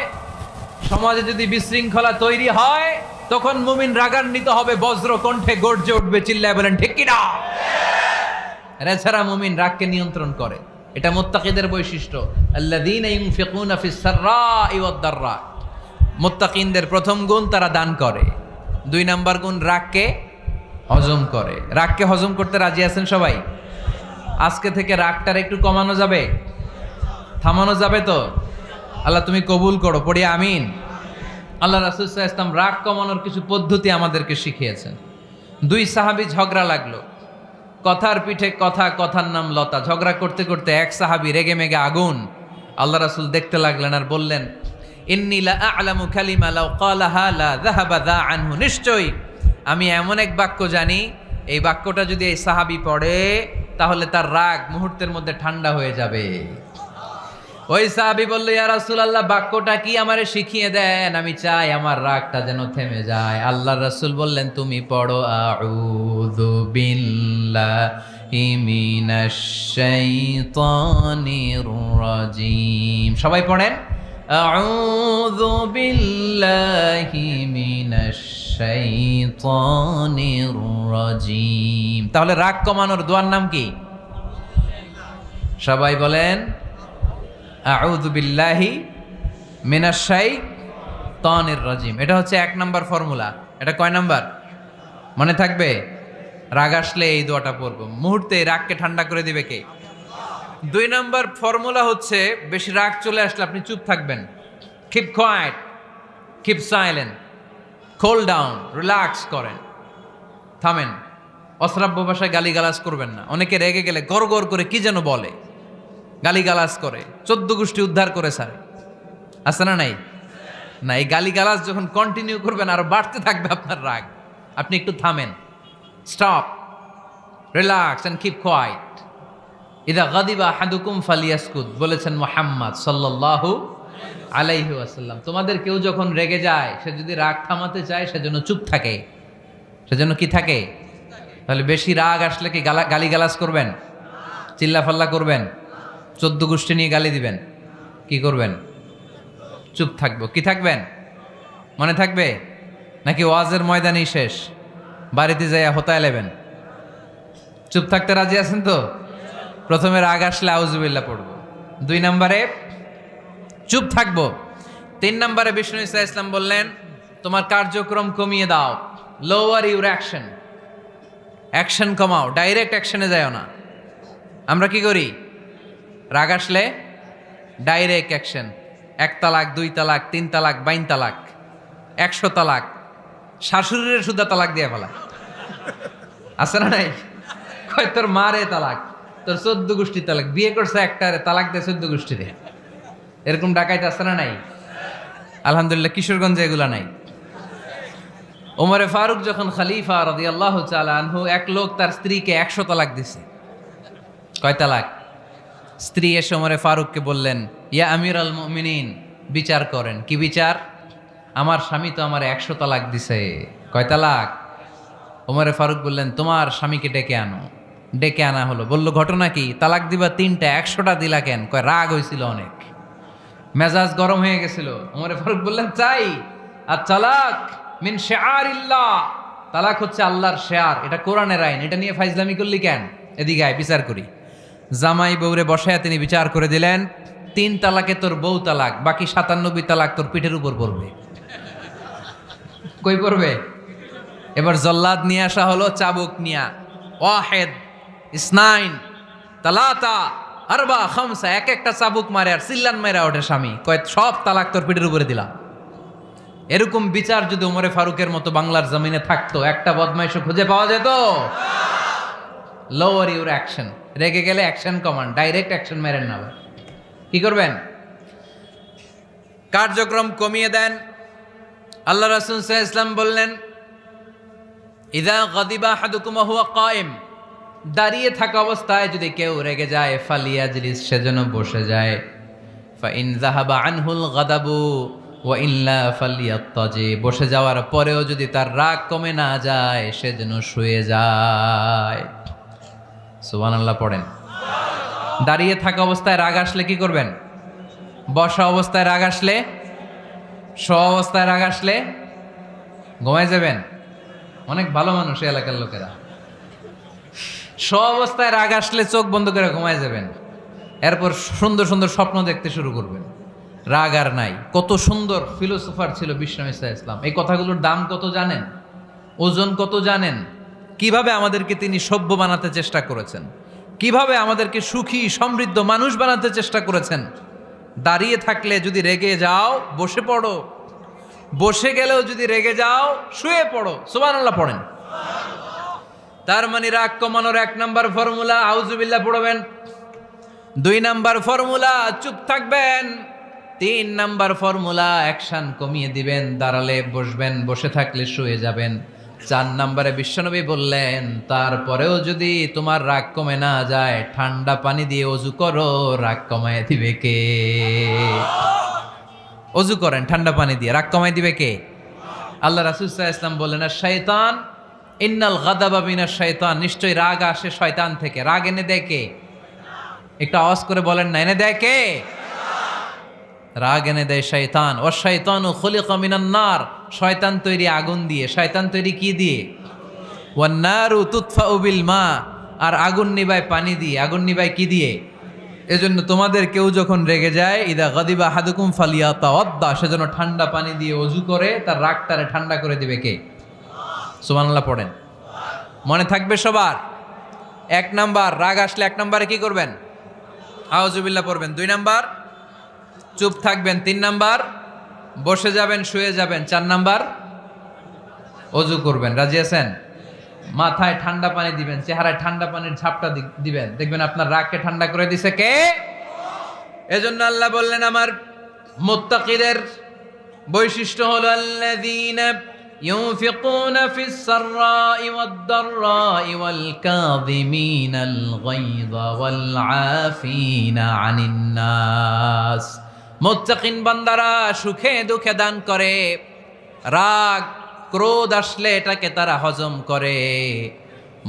সমাজে যদি বিশৃঙ্খলা তৈরি হয়, তখন মুমিন রাগান্বিত হবে, বজ্র কণ্ঠে গর্জে উঠবে, চিল্লায় বলেন ঠিক কিনা? এছাড়া মুমিন রাগকে নিয়ন্ত্রণ করে, এটা মুত্তাকিদের বৈশিষ্ট্য। আল্লাযীনা ইউনফিকুনা ফিস সাররাই ওয়াদ দাররা। মুত্তাকিনদের প্রথম গুণ, তারা দান করে। 2 নাম্বার গুণ, রাগকে হজম করে। রাগকে হজম করতে রাজি আছেন সবাই? আজকে থেকে রাগটার একটু কমানো যাবে, থামানো যাবে তো? আল্লাহ তুমি কবুল করো, পড়ি আমিন। আল্লাহ রাসূল সাল্লাল্লাহু আলাইহি ওয়াসাল্লাম রাগ কমানোর কিছু পদ্ধতি আমাদেরকে শিখিয়েছেন। 2 সাহাবী ঝগড়া লাগলো, কথার পিঠে কথা, কথার নাম লতা। ঝগড়া করতে করতে এক সাহাবী রেগে মেগে আগুন। আল্লাহ রাসূল দেখতে লাগলেন আর বললেন, ইন্নী লা আ'লামু কালিমা লাউ ক্বালাহা লা যাহাবা যা আনহু। নিশ্চয়ই আমি এমন এক বাক্য জানি, এই বাক্যটা যদি এই সাহাবী পড়ে, তাহলে তার রাগ মুহূর্তের মধ্যে ঠান্ডা হয়ে যাবে। ওই সাহাবী বলল, ইয়া রাসূলুল্লাহ, বাক্যটা কি আমারে শিখিয়ে দেন, আমি চাই আমার রাগটা যেন থেমে যায়। আল্লাহর রাসূল বললেন, তুমি পড়ো আউযু বিল্লাহি মিনাশ শাইতানির রাজীম। সবাই পড়েন, আউযু বিল্লাহি মিনাশ শাইতানির রাজীম। তাহলে রাগ কমানোর দোয়ার নাম কি? সবাই বলেন, আউযু বিল্লাহি মিনাশ শাইতানির রাজীম। এটা হচ্ছে 1 নাম্বার ফর্মুলা। এটা কয় নাম্বার মনে থাকবে? রাগ আসলে এই দোয়াটা পড়বো, মুহূর্তে রাগকে ঠান্ডা করে দিবে কে? 2 নাম্বার ফর্মুলা হচ্ছে, বেশি রাগ চলে আসলে আপনি চুপ থাকবেন। Keep quiet, keep silent, cool down, relax করেন, থামেন। অশ্রাব্য ভাষায় গালিগালাজ করবেন না। অনেকে রেগে গেলে গড় গড় করে কি যেন বলে, গালিগালাজ করে, 14 গোষ্ঠী উদ্ধার করে স্যার, আছে না নাই? না, এই গালিগালাজ যখন কন্টিনিউ করবেন আরো বাড়তে থাকবে আপনার রাগ। আপনি একটু থামেন, stop, relax and keep quiet. ইদা গাদিবা আহাদুকুম ফালিয়াসকুত, বলেছেন মুহাম্মদ সাল্লাল্লাহু আলাইহি ওয়াসাল্লাম। তোমাদের কেউ যখন রেগে যায়, সে যদি রাগ থামাতে চায়, সেজন্য চুপ থাকে। সেজন্য কি থাকে? তাহলে বেশি রাগ আসলে কি গালিগালাজ করবেন? চিল্লাফাল্লা করবেন? 14 গোষ্ঠী নিয়ে গালি দিবেন? কি করবেন? চুপ থাকবো। কি থাকবেন? মনে থাকবে নাকি ওয়াজের ময়দানেই শেষ, বাড়িতে যাইয়া হোতায় লেবেন? চুপ থাকতে রাজি আছেন তো? প্রথমে রাগ আসলে আউযুবিল্লাহ পড়বো, 2 নম্বরে চুপ থাকবো, 3 নম্বরে বিষ্ণু ঈসা ইসলাম বললেন, তোমার কার্যক্রম কমিয়ে দাও, লোয়ার ইউর অ্যাকশন। অ্যাকশন কমাও, ডাইরেক্ট অ্যাকশনে যাও না। আমরা কি করি? রাগ আসলে ডাইরেক্ট অ্যাকশন। 1 তালাক, 2 তালাক, 3 তালাক, 22 তালাক, 100 তালাক, শাশুড়ির সুদ্ধা তালাক দিয়ে ফেলা, আছে না নাই? কয় তোর মারে তালাক, তোর 14 গোষ্ঠী তালাক, বিয়ে করছে একটা, তালাক দিয়ে 14 গোষ্ঠীরে। এরকম ডাকাইতে আছে না নাই? আলহামদুলিল্লাহ কিশোরগঞ্জে এগুলা নাই। ওমরে ফারুক যখন খলিফা রাদিয়াল্লাহু তাআলা আনহু, এক লোক তার স্ত্রীকে 100 তালাক দিছে। কয় তালাক? স্ত্রী এসে ওমরে ফারুককে বললেন, ইয়া আমিরাল মুমিনিন, বিচার করেন। কি বিচার? আমার স্বামী তো আমার 100 তালাক দিছে। কয় তালাক? ওমরে ফারুক বললেন, তোমার স্বামীকে ডেকে আনো। ডেকে আনা হলো। বলল, ঘটনা কি? তালাক দিবা 3টা, 100টা দিলা কেন? কয় রাগ হয়েছিল অনেক, মেজাজ গরম হয়ে গেছিল। ওমরে ফারুক বললেন, চাই। আর তালাক মিন শিআরিল্লাহ, তালাক হচ্ছে আল্লাহর শেয়ার, এটা কোরআনের আইন, এটা নিয়ে ফাইজলামি করলি কেন? এদিকে আয়, বিচার করি। জামাই বউরে বসায়া তিনি বিচার করে দিলেন, 3 তালাকে তোর বউ তালাক, বাকি 97 তালাক তোর পিঠের উপর পড়বে। কই পড়বে? এবার জল্লাদ নিয়ে আসা হলো চাবুক নিয়া, ওয়াহেদ, ইসনাইন, তালাতা, আরবা, খামসা, এক একটা চাবুক মারে আর চিল্লান মেরা ওঠে স্বামী, কয় সব তালাক তোর পিঠের উপরে দিলাম। এরকম বিচার যদি ওমরে ফারুকের মতো বাংলার জমিনে থাকতো, একটা বদমাইশও খুঁজে পাওয়া যেত? লোয়ার ইউর অ্যাকশন, রেগে গেলে অ্যাকশন কমান্ড, ডাইরেক্ট অ্যাকশন মেরেন না। কি করবেন? কার্যক্রম কমিয়ে দেন। আল্লাহ রাসূল সাল্লাল্লাহু আলাইহি ওয়াসাল্লাম বললেন, ইযা গাদিবা আহাদুকুম ওয়া হুয়া কায়েম, দাঁড়িয়ে থাকা অবস্থায় যদি কেউ রেগে যায়, ফালিয়াজলিস, সেজন্য বসে যায়। ফা ইন যাহাবা আনহুল গাদাবু ওয়া ইল্লা ফালিয়াত্তাজি, বসে যাওয়ার পরেও যদি তার রাগ কমে না যায়, সেজন্য শুয়ে যায়। সুবহানাল্লাহ পড়েন। দাঁড়িয়ে থাকা অবস্থায় রাগ আসলে কি করবেন? বসা অবস্থায় রাগ আসলে, শোয়া অবস্থায় রাগ আসলে ঘুমায় যাবেন। অনেক ভালো মানুষ এই এলাকার লোকেরা। শোয়া অবস্থায় রাগ আসলে চোখ বন্ধ করে ঘুমায় যাবেন, এরপর সুন্দর সুন্দর স্বপ্ন দেখতে শুরু করবেন। রাগ আর নাই। কত সুন্দর ফিলোসোফার ছিল বিশ্বনবী সাল্লাল্লাহু আলাইহি ওয়াসাল্লাম। এই কথাগুলোর দাম কত জানেন? ওজন কত জানেন? কিভাবে আমাদেরকে তিনি সভ্য বানাতে চেষ্টা করেছেন, কিভাবে আমাদেরকে সুখী সমৃদ্ধ মানুষ বানাতে চেষ্টা করেছেন। দাঁড়িয়ে থাকলে যদি রেগে যাও, বসে পড়ো। বসে গেলেও যদি রেগে যাও, শুয়ে পড়ো। সুবহানাল্লাহ পড়েন। তার মানে রাগ কমানোর 1 নাম্বার ফর্মুলা আউযুবিল্লাহ পড়বেন, 2 নাম্বার ফর্মুলা চুপ থাকবেন, 3 নাম্বার ফর্মুলা অ্যাকশন কমিয়ে দিবেন, দাঁড়ালে বসবেন, বসে থাকলে শুয়ে যাবেন। 4 নাম্বারে বিশ্বনবী বললেন, তারপরেও যদি তোমার রাগ কমে না যায়, ঠান্ডা পানি দিয়ে ওযু করো, রাগ কমায় দিবে কে? ওযু করেন ঠান্ডা পানি দিয়ে, রাগ কমায় দিবে কে? আল্লাহ রাসূল সাল্লাল্লাহু আলাইহি ওয়াসাল্লাম বললেন, আর শয়তান, ইন্নাল গাদাবা মিনাশ শয়তান, নিশ্চয়ই রাগ আসে শয়তান থেকে। রাগ এনে দেয় কে? একটু আওয়াজ করে বলেন না, এনে দেয় কে? রাগ এনে দেয় শয়তান। ও শয়তানু খুলিকা মিনান নার, শয়তান তৈরি আগুন দিয়ে। শয়তান তৈরি কি দিয়ে? ওয়ান নারু তুতফাউ বিল মা, আর আগুন নিবায় পানি দিয়ে। আগুন নিবায় কি দিয়ে? এজন্য তোমাদের কেউ যখন রেগে যায়, ইদা গাদিবা আহাদুকুম ফালিয়াতাওয়াদ্দা, সেজন্য ঠান্ডা পানি দিয়ে ওযু করে তার রাগটারে ঠান্ডা করে দিবে কে? সুবহানাল্লাহ পড়েন। মনে থাকবে সবার? 1 নাম্বার, রাগ আসলে 1 নাম্বারে কি করবেন? আউযুবিল্লাহ পড়বেন। 2 নাম্বার, চুপ থাকবেন। 3 নাম্বার, বসে যাবেন, শুয়ে যাবেন। 4 নাম্বার, ওযু করবেন। রাজি আছেন? মাথায় ঠান্ডা পানি দিবেন, চেহারায় ঠান্ডা পানির ঝাপটা দিবেন, দেখবেন আপনার রাগকে ঠান্ডা করে দিছে কে? এজন্য আল্লাহ বললেন, আমার মুত্তাকিদের বৈশিষ্ট্য হলো আল্লাযীনা ইউনফিকুনা ফিস সাররাই ওয়াদ দাররাই ওয়াল কাযিমিনাল গায়যা ওয়াল আফিনা আনিন নাস। মুত্তাকিন বান্দারা সুখে দুঃখে দান করে, রাগ ক্রোধ আসলে এটাকে তারা হজম করে।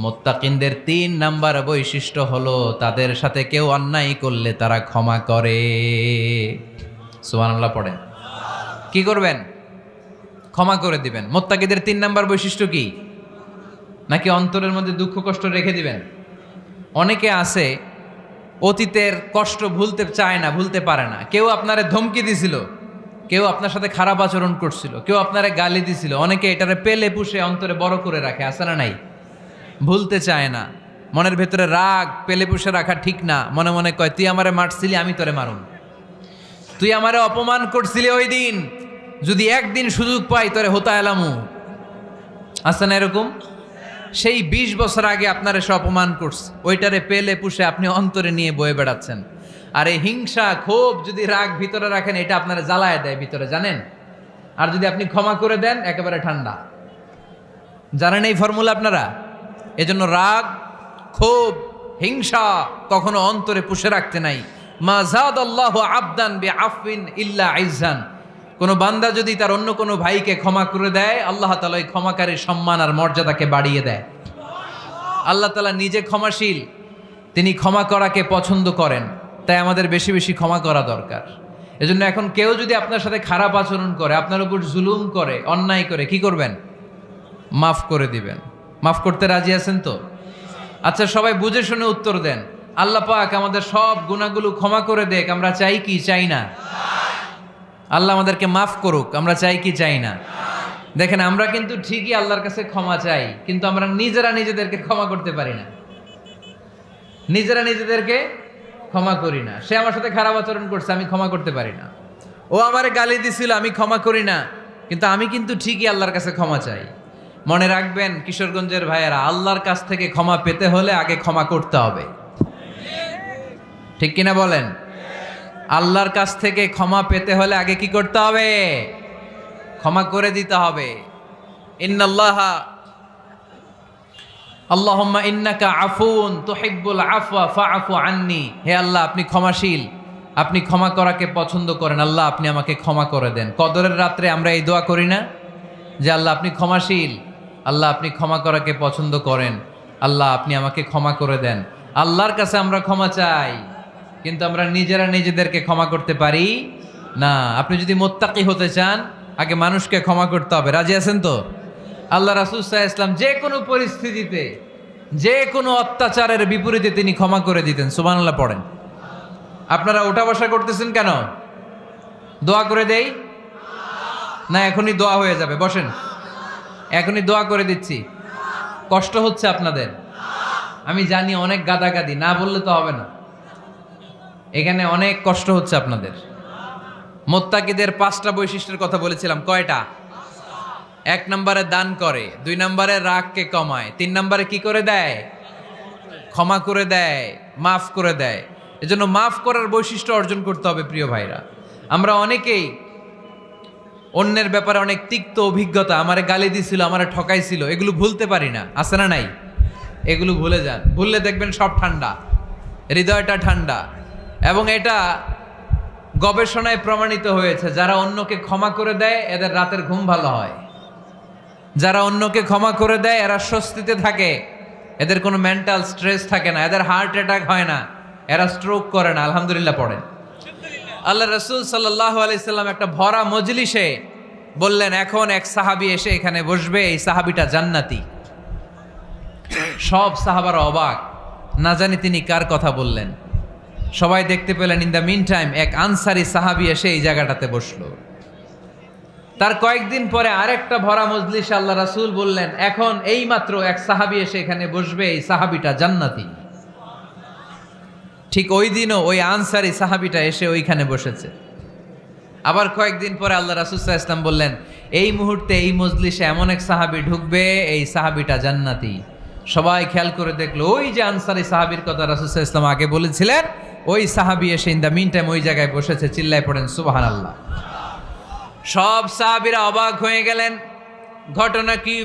মুত্তাকিনদের 3 নাম্বার বৈশিষ্ট্য হলো, তাদের সাথে কেউ অন্যায় করলে তারা ক্ষমা করে। সুবহানাল্লাহ পড়েন। কি করবেন? ক্ষমা করে দিবেন। মুত্তাকিদের 3 নাম্বার বৈশিষ্ট্য কি? নাকি অন্তরের মধ্যে দুঃখ কষ্ট রেখে দিবেন? অনেকে আছে অতীতের কষ্ট ভুলতে চায় না, ভুলতে পারে না। কেউ আপনারে ধমকি দিছিল, কেউ আপনার সাথে খারাপ আচরণ করছিল, কেউ আপনারে গালি দিছিল, অনেকে এটারে পেলে পুষে অন্তরে বড় করে রাখে, আছে না নাই? ভুলতে চায় না। মনের ভেতরে রাগ পেলে পুষে রাখা ঠিক না। মনে মনে কয়, তুই আমারে মারছিলি, আমি তোরে মারুম। তুই আমারে অপমান করছিলি ওই দিন, যদি একদিন সুযোগ পাই তোরে হোতা এলামু। আছে না এরকম? সেই 20 বছর আগে আপনার এসে অপমান করছে, ওইটারে পেলে পুষে আপনি অন্তরে নিয়ে বয়ে বেড়াচ্ছেন। আর এই হিংসা ক্ষোভ যদি রাগ ভিতরে রাখেন, এটা আপনারা জ্বালায় দেয় ভিতরে, জানেন? আর যদি আপনি ক্ষমা করে দেন, একেবারে ঠান্ডা। জানেন এই ফর্মুলা আপনারা? এজন্য রাগ, ক্ষোভ, হিংসা কখনো অন্তরে পুষে রাখতে নাই। মা যাদাল্লাহু আবদান বিআফওয়িন ইল্লা ইজ্জান। কোন বান্দা যদি তার অন্য কোনো ভাইকে ক্ষমা করে দেয়, আল্লাহ তাআলা ওই ক্ষমাকারীর সম্মান আর মর্যাদাকে বাড়িয়ে দেয়। আল্লাহ তাআলা নিজে ক্ষমাশীল, তিনি ক্ষমা করাকে পছন্দ করেন। তাই আমাদের বেশি বেশি ক্ষমা করা দরকার। এজন্য এখন কেউ যদি আপনার সাথে খারাপ আচরণ করে, আপনার উপর জুলুম করে, অন্যায় করে, কি করবেন? মাফ করে দিবেন। মাফ করতে রাজি আছেন তো? আচ্ছা, সবাই বুঝে শুনে উত্তর দেন। আল্লাহ পাক আমাদের সব গুনাহগুলো ক্ষমা করে দেখ, আমরা চাই কি চাই না? আল্লাহ আমাদেরকে মাফ করুক, আমরা চাই কি চাই না? দেখেন আমরা কিন্তু ঠিকই আল্লাহর কাছে ক্ষমা চাই, কিন্তু আমরা নিজেরা নিজেদেরকে ক্ষমা করতে পারি না। নিজেরা নিজেদেরকে ক্ষমা করি না। সে আমার সাথে খারাপ আচরণ করছে, আমি ক্ষমা করতে পারি না। ও আমারে গালি দিছিল, আমি ক্ষমা করি না, কিন্তু আমি কিন্তু ঠিকই আল্লাহর কাছে ক্ষমা চাই। মনে রাখবেন কিশোরগঞ্জের ভাইয়েরা, আল্লাহর কাছ থেকে ক্ষমা পেতে হলে আগে ক্ষমা করতে হবে। ঠিক কিনা বলেন? আল্লাহর কাছ থেকে ক্ষমা পেতে হলে আগে কি করতে হবে? ক্ষমা করে দিতে হবে। ইন্নাল্লাহা আল্লাহুম্মা ইন্নাকা আফুন তুহিব্বুল আফওয়া ফাআফু আন্নি। হে আল্লাহ, আপনি ক্ষমাশীল, আপনি ক্ষমা করাকে পছন্দ করেন। আল্লাহ, আপনি আমাকে ক্ষমা করে দেন। কদরের রাত্রে আমরা এই দোয়া করি না যে আল্লাহ আপনি ক্ষমাশীল, আল্লাহ আপনি ক্ষমা করাকে পছন্দ করেন, আল্লাহ আপনি আমাকে ক্ষমা করে দেন। আল্লাহর কাছে আমরা ক্ষমা চাই, কিন্তু আমরা নিজেরা নিজেদেরকে ক্ষমা করতে পারি না। আপনি যদি মুত্তাকি হতে চান, আগে মানুষকে ক্ষমা করতে হবে। রাজি আছেন তো? আল্লাহ রাসূল সাল্লাল্লাহু আলাইহি ওয়াসাল্লাম যে কোনো পরিস্থিতিতে, যে কোনো অত্যাচারের বিপরীতে তিনি ক্ষমা করে দিতেন। সুবহানাল্লাহ পড়েন। আপনারা ওঠা বসা করতেছেন কেন? দোয়া করে দেই না? এখনই দোয়া হয়ে যাবে, বসেন। এখনই দোয়া করে দিচ্ছি। কষ্ট হচ্ছে আপনাদের, আমি জানি, অনেক গাদাগাদি, না বললে তো হবে না। এখানে অনেক কষ্ট হচ্ছে আপনাদের। মুত্তাকিদের 5টা বৈশিষ্ট্যের কথা বলেছিলাম। কয়টা? 1 নম্বরে দান করে, 2 নম্বরে রাগকে কমায়, 3 নম্বরে কি করে দেয়? ক্ষমা করে দেয়, মাফ করে দেয়। এজন্য মাফ করার বৈশিষ্ট্য অর্জন করতে হবে। প্রিয় ভাইরা, আমরা অনেকেই অন্যের ব্যাপারে অনেক তিক্ত অভিজ্ঞতা, আমারে গালি দিছিল, আমারে ঠকাইছিল, এগুলো ভুলতে পারি না। আছে না নাই? এগুলো ভুলে যান। ভুললে দেখবেন সব ঠান্ডা, হৃদয়টা ঠান্ডা। এবং এটা গবেষণায় প্রমাণিত হয়েছে, যারা অন্যকে ক্ষমা করে দেয় এদের রাতের ঘুম ভালো হয়। যারা অন্যকে ক্ষমা করে দেয় এরা স্বস্তিতে থাকে, এদের কোনো মেন্টাল স্ট্রেস থাকে না, এদের হার্ট অ্যাটাক হয় না, এরা স্ট্রোক করে না। আলহামদুলিল্লাহ পড়েন। আল্লাহ রাসূল সাল্লাল্লাহু আলাইহি সাল্লাম একটা ভরা মজলিসে বললেন, এখন এক সাহাবী এসে এখানে বসবে, এই সাহাবীটা জান্নাতি। সব সাহাবারা অবাক, না জানি তিনি কার কথা বললেন। সবাই দেখতে পেলেন, ইন দ্য মিন টাইম এক আনসারি সাহাবী এসে এই জায়গাটাতে বসলো। তার কয়েকদিন পরে আরেকটা ভরা মজলিসে আল্লাহ রাসূল বললেন, এখন এই মাত্র এক সাহাবী এসে এখানে বসবে, এই সাহাবীটা জান্নাতি। ঠিক ওই দিনও ওই আনসারি সাহাবীটা এসে ওইখানে বসেছে। আবার কয়েকদিন পরে আল্লাহ রাসূল সাল্লাল্লাহু আলাইহি ওয়াসাল্লাম বললেন, এই মুহূর্তে এই মজলিসে এমন এক সাহাবী ঢুকবে, এই সাহাবীটা জান্নাতি। সবাই খেয়াল করে দেখলো, ওই যে আনসারি সাহাবীর কথা রাসূল সাল্লাল্লাহু আলাইহি ওয়াসাল্লাম আগে বলেছিলেন, ওই সাহাবী এসে ইন দ্য মিন টাইম ওই জায়গায় বসেছে। চিল্লায় পড়েন সুবহানাল্লাহ। সব সাহাবীরা অবাক হয়ে গেলেন। ঘটনা কি?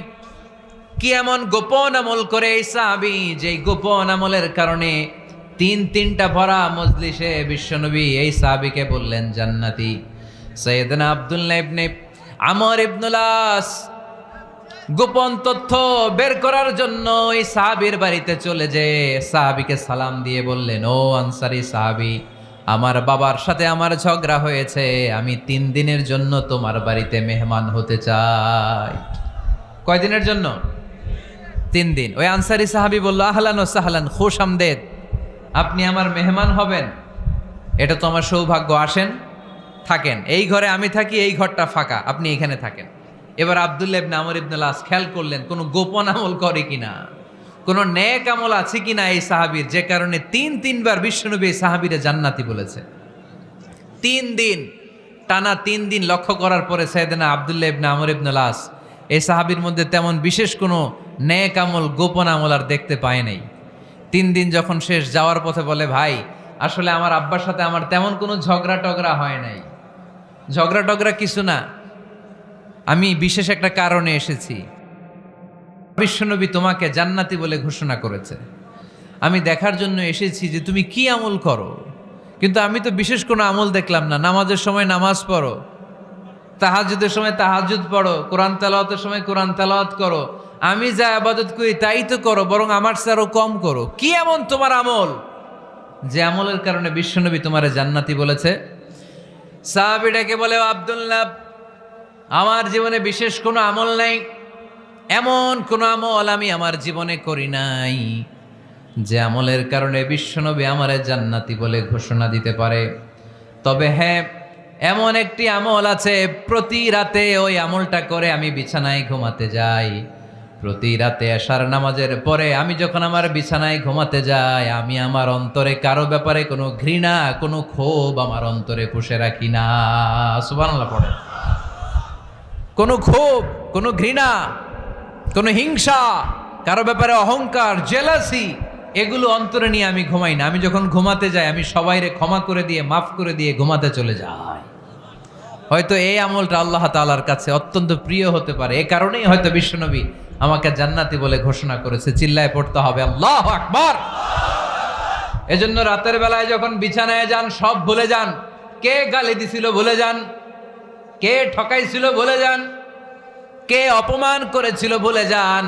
কি এমন গোপন আমল করে এই সাহাবী, যে গোপন আমলের কারণে তিনটা ভরা মজলিসে বিশ্বনবী এই সাহাবীকে বললেন জান্নাতি। সাইয়েদনা আব্দুল্লাহ ইবনে আমর ইবনুল আস গোপন তথ্য বের করার জন্য এই সাহাবীর বাড়িতে চলে যেয়ে সাহাবীকে সালাম দিয়ে বললেন, ও আনসারী সাহাবী, আমার বাবার সাথে আমার ঝগড়া হয়েছে, আমি 3 দিনের জন্য তোমার বাড়িতে মেহমান হতে চাই। কয়দিনের জন্য? 3 দিন। ওই আনসারী সাহাবী বলল, আহলান ও সাহলান, খুশ আমদেদ, আপনি আমার মেহমান হবেন, এটা তো আমার সৌভাগ্য। আসেন, থাকেন, এই ঘরে আমি থাকি, এই ঘরটা ফাঁকা, আপনি এখানে থাকেন। এবার আব্দুল্লাহ ইবনে আমর ইবনুল আস খেয়াল করলেন কোনো গোপন আমল করে কিনা, কোনো নেক আমল আছে কিনা এই সাহাবীর, যে কারণে 3বার বিশ্বনবী এই সাহাবীরে জান্নাতি বলেছে। 3 দিন টানা 3 দিন লক্ষ্য করার পরে সাইয়েদনা আব্দুল্লাহ ইবনে আমর ইবনুল আস এই সাহাবীর মধ্যে তেমন বিশেষ কোনো নেক আমল, গোপন আমল আর দেখতে পায় নাই। 3 দিন যখন শেষ, যাওয়ার পথে বলে, ভাই আসলে আমার আব্বার সাথে আমার তেমন কোনো ঝগড়া টগড়া হয় নাই, ঝগড়া টগড়া কিছু না, আমি বিশেষ একটা কারণে এসেছি। বিশ্বনবী তোমাকে জান্নাতি বলে ঘোষণা করেছে, আমি দেখার জন্য এসেছি যে তুমি কি আমল করো, কিন্তু আমি তো বিশেষ কোনো আমল দেখলাম না। নামাজের সময় নামাজ পড়ো, তাহাজ্জুদের সময় তাহাজ্জুদ পড়ো, কোরআন তেলাওয়াতের সময় কোরআন তেলাওয়াত করো, আমি যা ইবাদত করি তাই তো করো, বরং আমার চেয়ে কম করো। কি এমন তোমার আমল যে আমলের কারণে বিশ্বনবী তোমারে জান্নাতি বলেছে? সাহাবীটাকে বলে, আব্দুল্লাহ, আমার জীবনে বিশেষ কোনো আমল নাই, এমন কোনো আমল আমি আমার জীবনে করি নাই যে আমলের কারণে বিশ্বনবী আমারে জান্নাতি বলে ঘোষণা দিতে পারে। তবে হ্যাঁ, এমন একটি আমল আছে, প্রতি রাতে ওই আমলটা করে আমি বিছানায় ঘুমাতে যাই। প্রতি রাতে এশার নামাজের পরে আমি যখন আমার বিছানায় ঘুমাতে যাই, আমি আমার অন্তরে কারো ব্যাপারে কোনো ঘৃণা, কোনো ক্ষোভ আমার অন্তরে পুষে রাখি না। সুবহানাল্লাহ পড়ে। কোনো ক্ষোভ, কোনো ঘৃণা, কোনো হিংসা, কারো ব্যাপারে অহংকার, জেলাসি, এগুলো অন্তরে নিয়ে আমি ঘুমাই না। আমি যখন ঘুমাতে যাই, আমি সবাইরে ক্ষমা করে দিয়ে, মাফ করে দিয়ে ঘুমাতে চলে যাই। হয়তো এই আমলটা আল্লাহ তাআলার কাছে অত্যন্ত প্রিয় হতে পারে। এই কারণেই হয়তো বিশ্বনবী আমাকে জান্নাতি বলে ঘোষণা করেছে। চিল্লায় পড়তে হবে আল্লাহু আকবার। এজন্য রাতের বেলায় যখন বিছানায় যান, সব ভুলে যান। কে গালি দিছিল ভুলে যান, কে ঠকাইছিল ভুলে যান, কে অপমান করেছিল ভুলে যান,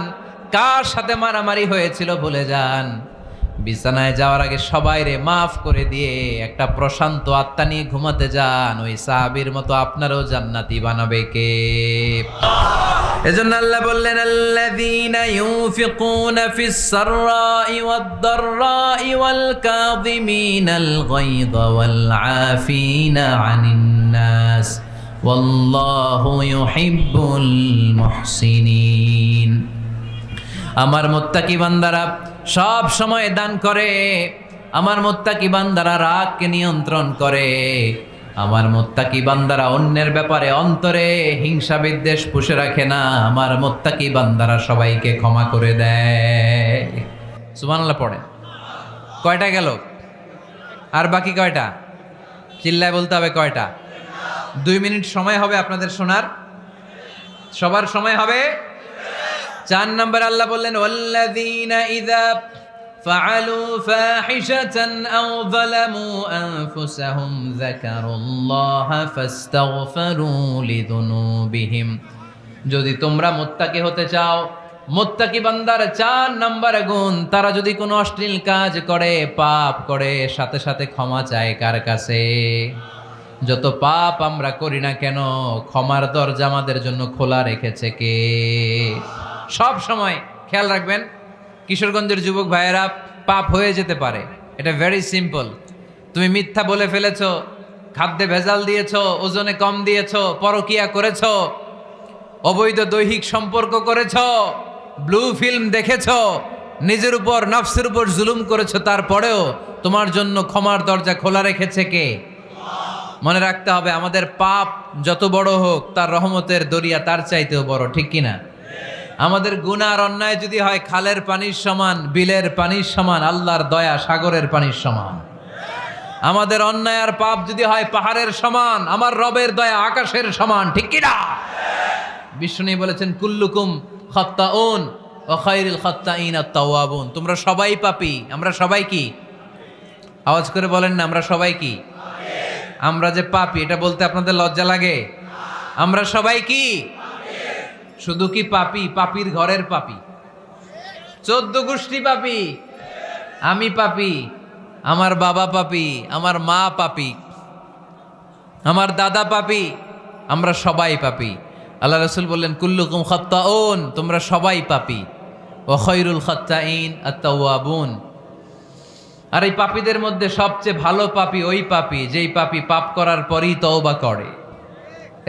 কার সাথে মারামারি হয়েছিল ভুলে যান। বিছানায় যাওয়ার আগে সবাইরে মাফ করে দিয়ে একটা প্রশান্ত আত্মা নিয়ে ঘুমাতে যান। ওই সাহাবীর মতো আপনারও জান্নাতি বানাবে কে? এজন্য আল্লাহ বললেন, আল্লাযীনা ইউনফিকুনা ফিস সাররাই ওয়াদ দাররাই ওয়াল কাযিমিনাল গায়যা ওয়াল আফিনা আনিন নাস ওয়াল্লাহু ইউহিব্বুল মুহসিনিন। আমার মুত্তাকি বান্দারা সব সময় দান করে, আমার মুত্তাকি বান্দারা রাগকে নিয়ন্ত্রণ করে, আমার মুত্তাকি বান্দারা অন্যের ব্যাপারে অন্তরে হিংসা বিদ্বেষ পুষে রাখে না, আমার মুত্তাকি বান্দারা সবাইকে ক্ষমা করে দেয়। সুবহানাল্লাহ পড়ে। কয়টা গেল? আর বাকি কয়টা? চিল্লায় বলতে হবে কয়টা? 2 মিনিট সময় হবে আপনাদের শোনার। সবার সময় হবে। 4 নম্বর আল্লাহ বললেন, ওয়াল্লাযীনা ইযা ফাআলু ফাহিশাতান আও যালামু আনফুসাহুম যাকারুল্লাহা ফাস্তাগফিরু লিযুনুবিহিম। যদি তোমরা মুত্তাকি হতে চাও, মুত্তাকি বান্দার 4 নম্বর গুণ, তারা যদি কোনো অশ্লীল কাজ করে, পাপ করে, সাথে সাথে ক্ষমা চায় কার কাছে? যত পাপ আমরা করি না কেন, ক্ষমার দরজা আমাদের জন্য খোলা রেখেছে কে? সব সময় খেয়াল রাখবেন, কিশোরগঞ্জের যুবক ভাইয়েরা, পাপ হয়ে যেতে পারে, এটা ভেরি সিম্পল। তুমি মিথ্যা বলে ফেলেছো, খাদ্যে ভেজাল দিয়েছো, ওজনে কম দিয়েছো, পরকিয়া করেছো, অবৈধ দৈহিক সম্পর্ক করেছো, ব্লু ফিল্ম দেখেছো, নিজের উপর নফসের উপর জুলুম করেছো, তারপরেও তোমার জন্য ক্ষমার দরজা খোলা রেখেছে কে? মনে রাখতে হবে, আমাদের পাপ যত বড় হোক, তার রহমতের দরিয়া তার চাইতেও বড়, ঠিক কিনা? আমাদের গুনাহ আর অন্যায় যদি হয় খালের পানির সমান, বিলের পানির সমান, আল্লাহর দয়া সাগরের পানির সমান। আমাদের অন্যায় আর পাপ যদি হয় পাহাড়ের সমান, আমার রবের দয়া আকাশের সমান, ঠিক কিনা? বিষ্ণু বলেছেন, কুল্লুকুম খাত্তাউন ওয়া খায়রুল খাত্তাইন আত-তাওয়াবুন। তোমরা সবাই পাপী। আমরা সবাই কি? আওয়াজ করে বলেন না, আমরা সবাই কি? আমরা যে পাপী, এটা বলতে আপনাদের লজ্জা লাগে? আমরা সবাই কি? শুধু কি পাপী? পাপীর ঘরের পাপী, 14 গোষ্ঠী পাপী। আমি পাপী, আমার বাবা পাপী, আমার মা পাপী, আমার দাদা পাপী, আমরা সবাই পাপী। আল্লাহ রাসূল বললেন, কুল্লুকুম খাত্তাউন, তোমরা সবাই পাপী, ওয়া খায়রুল খাত্তাইন আত-তাওয়াবুন। আর এই পাপীদের মধ্যে সবচেয়ে ভালো পাপী ওই পাপী যেই পাপী পাপ করার পরই তওবা করে,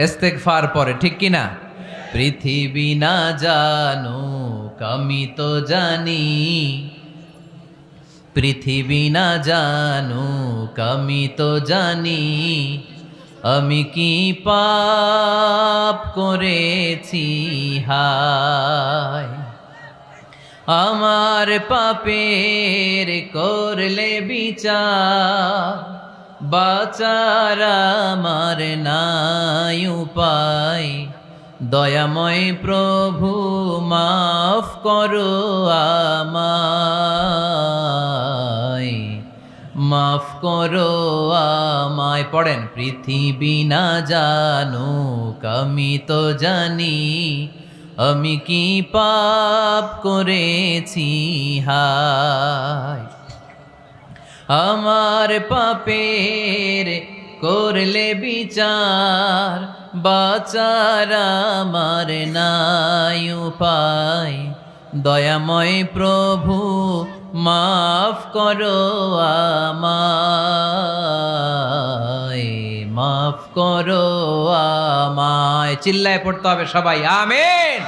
ইস্তেগফার পড়ে, ঠিক কিনা? পৃথিবী না জানুক আমি তো জানি, পৃথিবী না জানুক আমি তো জানি, আমি কি পাপ করেছি হায়। আমার পাপের করলে বিচার, বাঁচার আমার নাই উপায়। দয়াময় প্রভু মাফ করো আমায়, মাফ করো আমায়। পড়েন, পৃথিবী না জানুক আমি তো জানি, আমি কি পাপ করেছি হায়। আমার পাপের করলে বিচার, বাঁচার আমার নাই উপায়। দয়াময় প্রভু মাফ করো আমায়, মাফ মাফ করো আমায়। চিল্লায় পড়তে হবে সবাই, আমিন।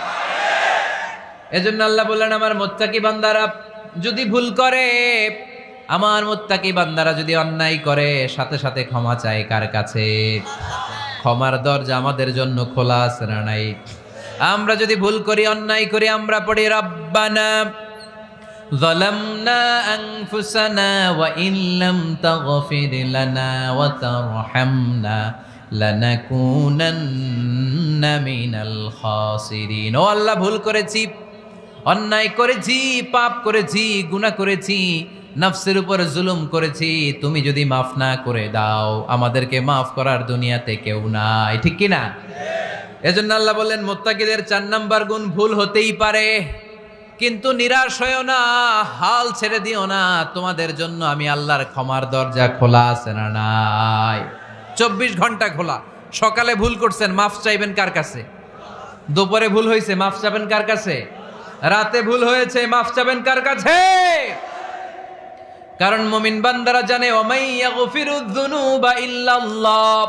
এজন্য আল্লাহ বললেন, আমার মুত্তাকি বান্দারা যদি ভুল করে, আমার মুত্তাকি বান্দারা যদি অন্যায় করে, সাথে সাথে ক্ষমা চায় কার কাছে? ক্ষমার দরজা আমাদের জন্য খোলা আছে না নাই? আমরা যদি ভুল করি, অন্যায় করি, আমরা পড়ি রব্বানা যালামনা আনফুসানা ওয়া ইন লাম তাগফির লানা ওয়া তারহামনা লানাকুনান্না মিনাল খাসিরিন। ও আল্লাহ, ভুল করেছি, অন্যায় করেছি, পাপ করেছি, গুনাহ করেছি, নফসের উপর জুলুম করেছি। তুমি যদি মাফ না করে দাও, আমাদেরকে মাফ করার দুনিয়াতে কেউ নাই, ঠিক কি না? এজন্য আল্লাহ বললেন, মুত্তাকিদের 4 নাম্বার গুণ, ভুল হতেই পারে কিন্তু নিরাশ হয়েও না, হাল ছেড়ে দিও না। তোমাদের জন্য আমি আল্লাহর ক্ষমার দরজা খোলা আছে না নাই? 24 ঘন্টা খোলা। সকালে ভুল করছেন, মাফ চাইবেন কার কাছে? দুপুরে ভুল হয়েছে, মাফ চাবেন কার কাছে? রাতে ভুল হয়েছে, মাফ চাবেন কার কাছে? কারণ মুমিন বান্দারা জানে, ওয়ামাই ইয়াগফিরুয যুনুবা ইল্লাল্লাহ।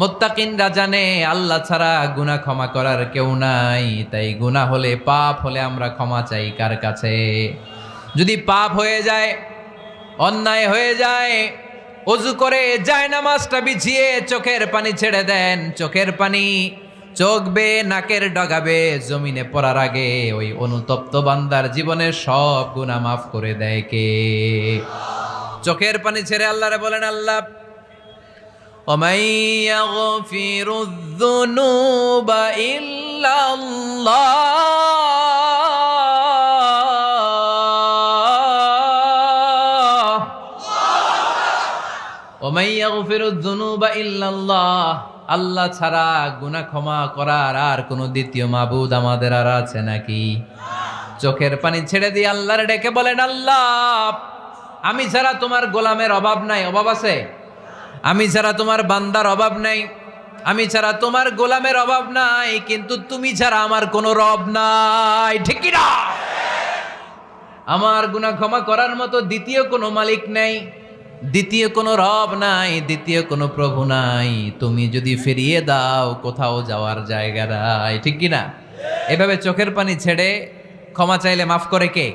মুত্তাকিনরা জানে, আল্লাহ ছাড়া গুনাহ ক্ষমা করার কেউ নাই। তাই গুনাহ হলে, পাপ হলে আমরা ক্ষমা চাই কার কাছে? যদি পাপ হয়ে যায়, অন্যায় হয়ে যায়, ওযু করে জায়নামাজটা বিছিয়ে চোখের পানি ছেড়ে দেন। চোখের পানি চোখ বেয়ে নাকের ডগাবে জমিনে পড়ার আগে ওই অনুতপ্ত বান্দার জীবনের সব গুনাহ মাফ করে দেয় কে? চোখের পানি ছেড়ে আল্লাহরে বলেন, আল্লাহ وَمَن يَغْفِرُ الذُّنُوبَ إِلَّا اللَّهُ وَمَن يَغْفِرُ الذُّنُوبَ إِلَّا اللَّهُ। আল্লাহ ছাড়া গুনাহ ক্ষমা করার আর কোনো দ্বিতীয় মাবুদ আমাদের আর আছে নাকি? চোখের পানি ছেড়ে দিয়ে আল্লাহরে ডেকে বলেন, আল্লাহ, আমি ছাড়া তোমার গোলামের অভাব নাই। অভাব আছে? আমি ছাড়া তোমার বান্দার অভাব নাই, আমি ছাড়া তোমার গোলামের অভাব নাই, কিন্তু তুমি ছাড়া আমার কোনো রব নাই, ঠিক কি না? আমার গুনাহ ক্ষমা করার মতো দ্বিতীয় কোনো মালিক নাই, দ্বিতীয় কোনো রব নাই, দ্বিতীয় কোনো প্রভু নাই। তুমি যদি ফিরিয়ে দাও, কোথাও যাওয়ার জায়গা নাই, ঠিক কি না? এভাবে চোখের পানি ছেড়ে ক্ষমা চাইলে মাফ করে কে?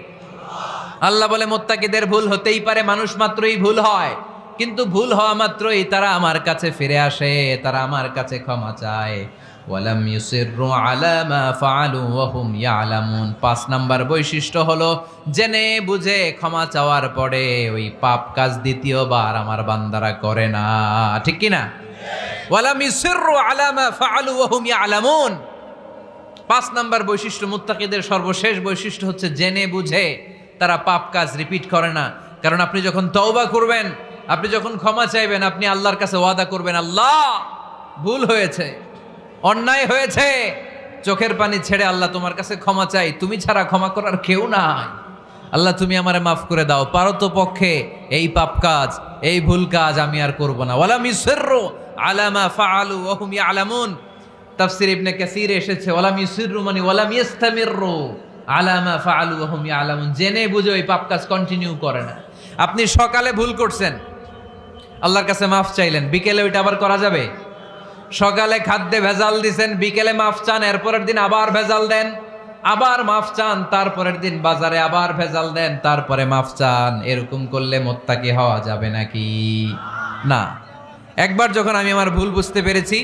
আল্লাহ বলে, মুত্তাকিদের ভুল হতেই পারে, মানুষ মাত্রই ভুল হয়, কিন্তু ভুল হওয়া মাত্রই তারা আমার কাছে ফিরে আসে, তারা আমার কাছে ক্ষমা চায়। ওয়ালাম ইউসিররু আলা মা ফাআলু ওয়া হুম ইয়ালামুন। 5 নাম্বার বৈশিষ্ট্য হলো, জেনে বুঝে ক্ষমা চাওয়ার পরে ওই পাপ কাজ দ্বিতীয়বার আমার বান্দারা করে না, ঠিক কি না? ওয়ালাম ইউসিররু আলা মা ফাআলু ওয়া হুম ইয়ালামুন। 5 নাম্বার বৈশিষ্ট্য, মুত্তাকিদের সর্বশেষ বৈশিষ্ট্য হচ্ছে, জেনে বুঝে তারা পাপ কাজ রিপিট করে না। কারণ আপনি যখন তওবা করবেন, আপনি যখন ক্ষমা চাইবেন, আপনি আল্লাহর কাছে ওয়াদা করবেন, আল্লাহ ভুল হয়েছে, অন্যায় হয়েছে, চোখের পানি ছেড়ে আল্লাহ তোমার কাছে ক্ষমা চাই, তুমি ছাড়া ক্ষমা করার কেউ নাই। আল্লাহ তুমি আমারে মাফ করে দাও, পারতো পক্ষে এই পাপ কাজ, এই ভুল কাজ আমি আর করব না। ওয়ালাম ইউসিররু আলা মা ফাআলু ওয়া হুম ইয়ালামুন। তাফসীর ইবনে কাসীরে এসেছে, ওয়ালাম ইউসিররু মানে ওয়ালাম ইস্তামিররু আলা মা ফাআলু ওয়া হুম ইয়ালামুন। জেনে বুঝে ওই পাপ কাজ কন্টিনিউ করে না। আপনি সকালে ভুল করছেন, আল্লাহর কাছে মাফ চাইলেন, বিকেলে ওইটা আবার করা যাবে? সকালে খাদ্যে ভেজাল দিছেন, বিকেলে মাফ চান, এরপরের দিন আবার ভেজাল দেন, আবার মাফ চান, তারপরের দিন বাজারে আবার ভেজাল দেন, তারপরে মাফ চান। এরকম করলে মুত্তাকি হওয়া যাবে নাকি? না। একবার যখন আমি আমার ভুল বুঝতে পেরেছি,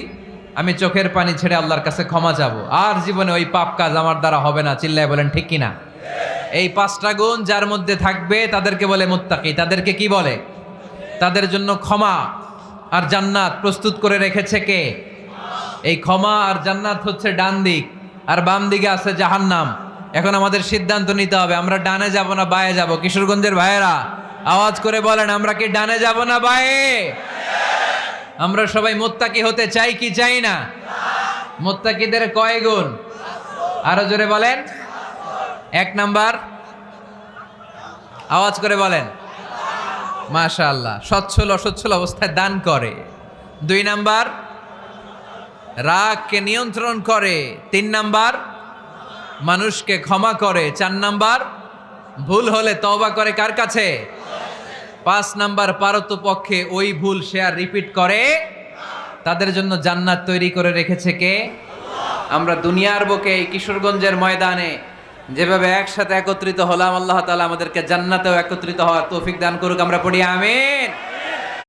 আমি চোখের পানি ছেড়ে আল্লাহর কাছে ক্ষমা চাবো, আর জীবনে ওই পাপ কাজ আমার দ্বারা হবে না। চিল্লায় বলেন ঠিক কিনা? এই 5টা গুণ যার মধ্যে থাকবে তাদেরকে বলে মুত্তাকি। তাদেরকে কি বলে? তাদের জন্য ক্ষমা আর জান্নাত প্রস্তুত করে রেখেছে কে? এই ক্ষমা আর জান্নাত হচ্ছে ডান দিক, আর বাম দিকে আছে জাহান্নাম। এখন আমাদের সিদ্ধান্ত নিতে হবে, আমরা ডানে যাব না বায়ে যাব। কিশোরগঞ্জের ভাইয়েরা আওয়াজ করে বলেন, আমরা কি ডানে যাব না বায়ে? আমরা সবাই মুত্তাকি হতে চাই কি চাই না? মুত্তাকিদের কয় গুণ? আরো জোরে বলেন। 1 নাম্বার, আওয়াজ করে বলেন। মাশাআল্লাহ, সচ্ছল অসচ্ছল অবস্থায় দান করে। 2 নাম্বার, রাগকে নিয়ন্ত্রণ করে। 3 নাম্বার, মানুষকে ক্ষমা করে। 4 নাম্বার, ভুল হলে তওবা করে কার কাছে? 5 নাম্বার, পারতপক্ষে ওই ভুল সে আর রিপিট করে। তাদের জন্য জান্নাত তৈরি করে রেখেছে কে? আমরা দুনিয়ার বুকে এই কিশোরগঞ্জের ময়দানে যেভাবে একসাথে একত্রিত হলাম, আল্লাহ তাআলা আমাদেরকে জান্নাতেও একত্রিত হওয়ার তৌফিক দান করুক। আমরা পড়ি আমিন।